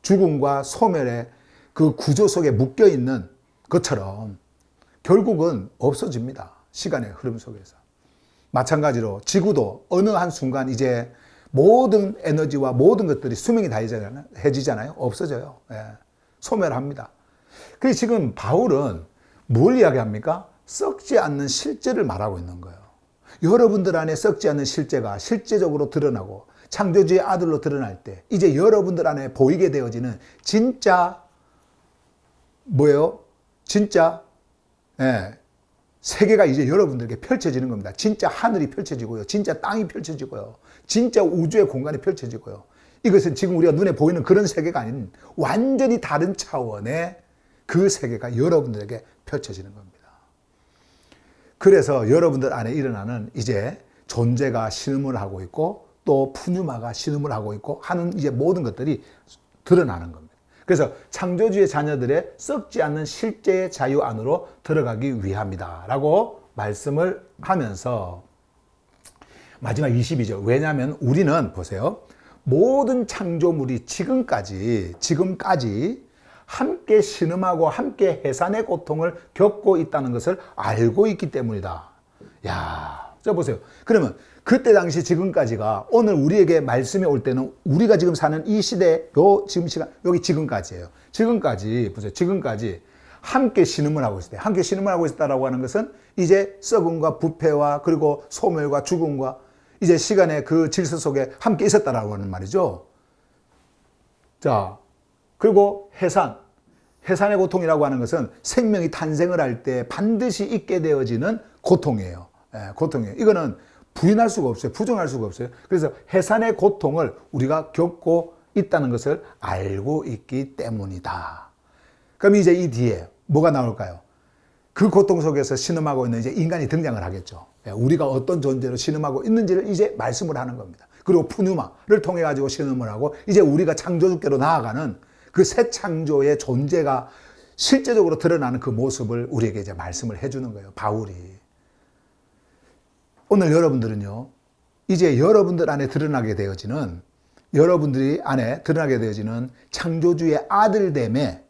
죽음과 소멸의 그 구조 속에 묶여 있는 것처럼 결국은 없어집니다. 시간의 흐름 속에서. 마찬가지로 지구도 어느 한순간 이제 모든 에너지와 모든 것들이 수명이 다해지잖아요. 없어져요. 예. 소멸합니다. 그래서 지금 바울은 뭘 이야기합니까? 썩지 않는 실제를 말하고 있는 거예요. 여러분들 안에 썩지 않는 실제가 실제적으로 드러나고 창조주의 아들로 드러날 때 이제 여러분들 안에 보이게 되어지는 진짜 뭐예요? 진짜 세계가 이제 여러분들에게 펼쳐지는 겁니다. 진짜 하늘이 펼쳐지고요. 진짜 땅이 펼쳐지고요. 진짜 우주의 공간이 펼쳐지고요. 이것은 지금 우리가 눈에 보이는 그런 세계가 아닌 완전히 다른 차원의 그 세계가 여러분들에게 펼쳐지는 겁니다. 그래서 여러분들 안에 일어나는 이제 존재가 신음을 하고 있고 또 푸뉴마가 신음을 하고 있고 하는 이제 모든 것들이 드러나는 겁니다. 그래서 창조주의 자녀들의 썩지 않는 실제의 자유 안으로 들어가기 위함이다 라고 말씀을 하면서 마지막 22절. 왜냐하면 우리는 보세요. 모든 창조물이 지금까지 함께 신음하고 함께 해산의 고통을 겪고 있다는 것을 알고 있기 때문이다. 야, 자 보세요. 그러면 그때 당시 지금까지가 오늘 우리에게 말씀이 올 때는 우리가 지금 사는 이 시대, 지금 시간, 여기 지금까지예요. 지금까지, 보세요. 지금까지 함께 신음을 하고 있을 때, 함께 신음을 하고 있다라고 하는 것은 이제 썩음과 부패와 그리고 소멸과 죽음과 이제 시간의 그 질서 속에 함께 있었다라고 하는 말이죠. 자, 그리고 해산의 고통이라고 하는 것은 생명이 탄생을 할 때 반드시 있게 되어지는 고통이에요. 고통이에요. 이거는 부인할 수가 없어요. 부정할 수가 없어요. 그래서 해산의 고통을 우리가 겪고 있다는 것을 알고 있기 때문이다. 그럼 이제 이 뒤에 뭐가 나올까요? 그 고통 속에서 신음하고 있는 이제 인간이 등장을 하겠죠. 우리가 어떤 존재로 신음하고 있는지를 이제 말씀을 하는 겁니다. 그리고 푸뉴마를 통해 가지고 신음을 하고 이제 우리가 창조주께로 나아가는 그 새 창조의 존재가 실제적으로 드러나는 그 모습을 우리에게 이제 말씀을 해주는 거예요. 바울이. 오늘 여러분들은요, 이제 여러분들 안에 드러나게 되어지는 여러분들이 안에 드러나게 되어지는 창조주의 아들됨의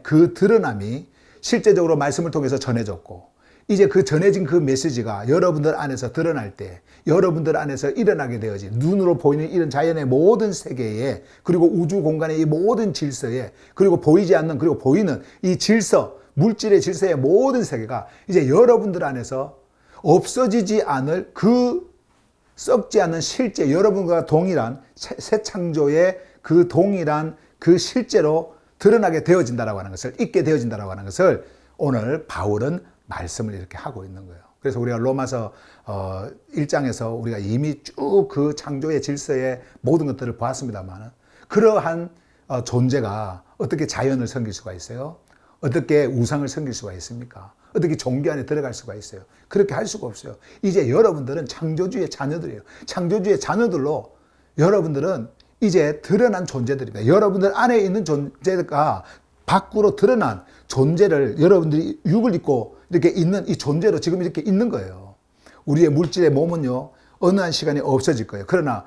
그 드러남이 실제적으로 말씀을 통해서 전해졌고 이제 그 전해진 그 메시지가 여러분들 안에서 드러날 때 여러분들 안에서 일어나게 되어진 눈으로 보이는 이런 자연의 모든 세계에 그리고 우주 공간의 이 모든 질서에 그리고 보이지 않는 그리고 보이는 이 질서 물질의 질서의 모든 세계가 이제 여러분들 안에서 없어지지 않을 그 썩지 않는 실제 여러분과 동일한 새 창조의 그 동일한 그 실제로 드러나게 되어진다라고 하는 것을 있게 되어진다라고 하는 것을 오늘 바울은 말씀을 이렇게 하고 있는 거예요. 그래서 우리가 로마서 1장에서 우리가 이미 쭉 그 창조의 질서의 모든 것들을 보았습니다만 그러한 존재가 어떻게 자연을 섬길 수가 있어요? 어떻게 우상을 섬길 수가 있습니까? 어떻게 종교 안에 들어갈 수가 있어요? 그렇게 할 수가 없어요. 이제 여러분들은 창조주의 자녀들이에요. 창조주의 자녀들로 여러분들은 이제 드러난 존재들입니다. 여러분들 안에 있는 존재가 밖으로 드러난 존재를 여러분들이 육을 입고 이렇게 있는 이 존재로 지금 이렇게 있는 거예요. 우리의 물질의 몸은요, 어느 한 시간에 없어질 거예요. 그러나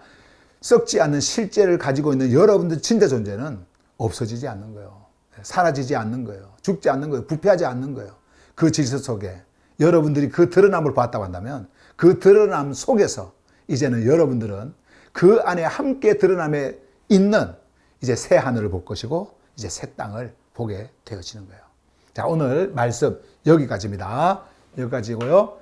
썩지 않는 실제를 가지고 있는 여러분들 진짜 존재는 없어지지 않는 거예요. 사라지지 않는 거예요. 죽지 않는 거예요. 부패하지 않는 거예요. 그 질서 속에 여러분들이 그 드러남을 봤다고 한다면 그 드러남 속에서 이제는 여러분들은 그 안에 함께 드러남에 있는 이제 새 하늘을 볼 것이고 이제 새 땅을 보게 되어지는 거예요. 자, 오늘 말씀 여기까지입니다. 여기까지고요.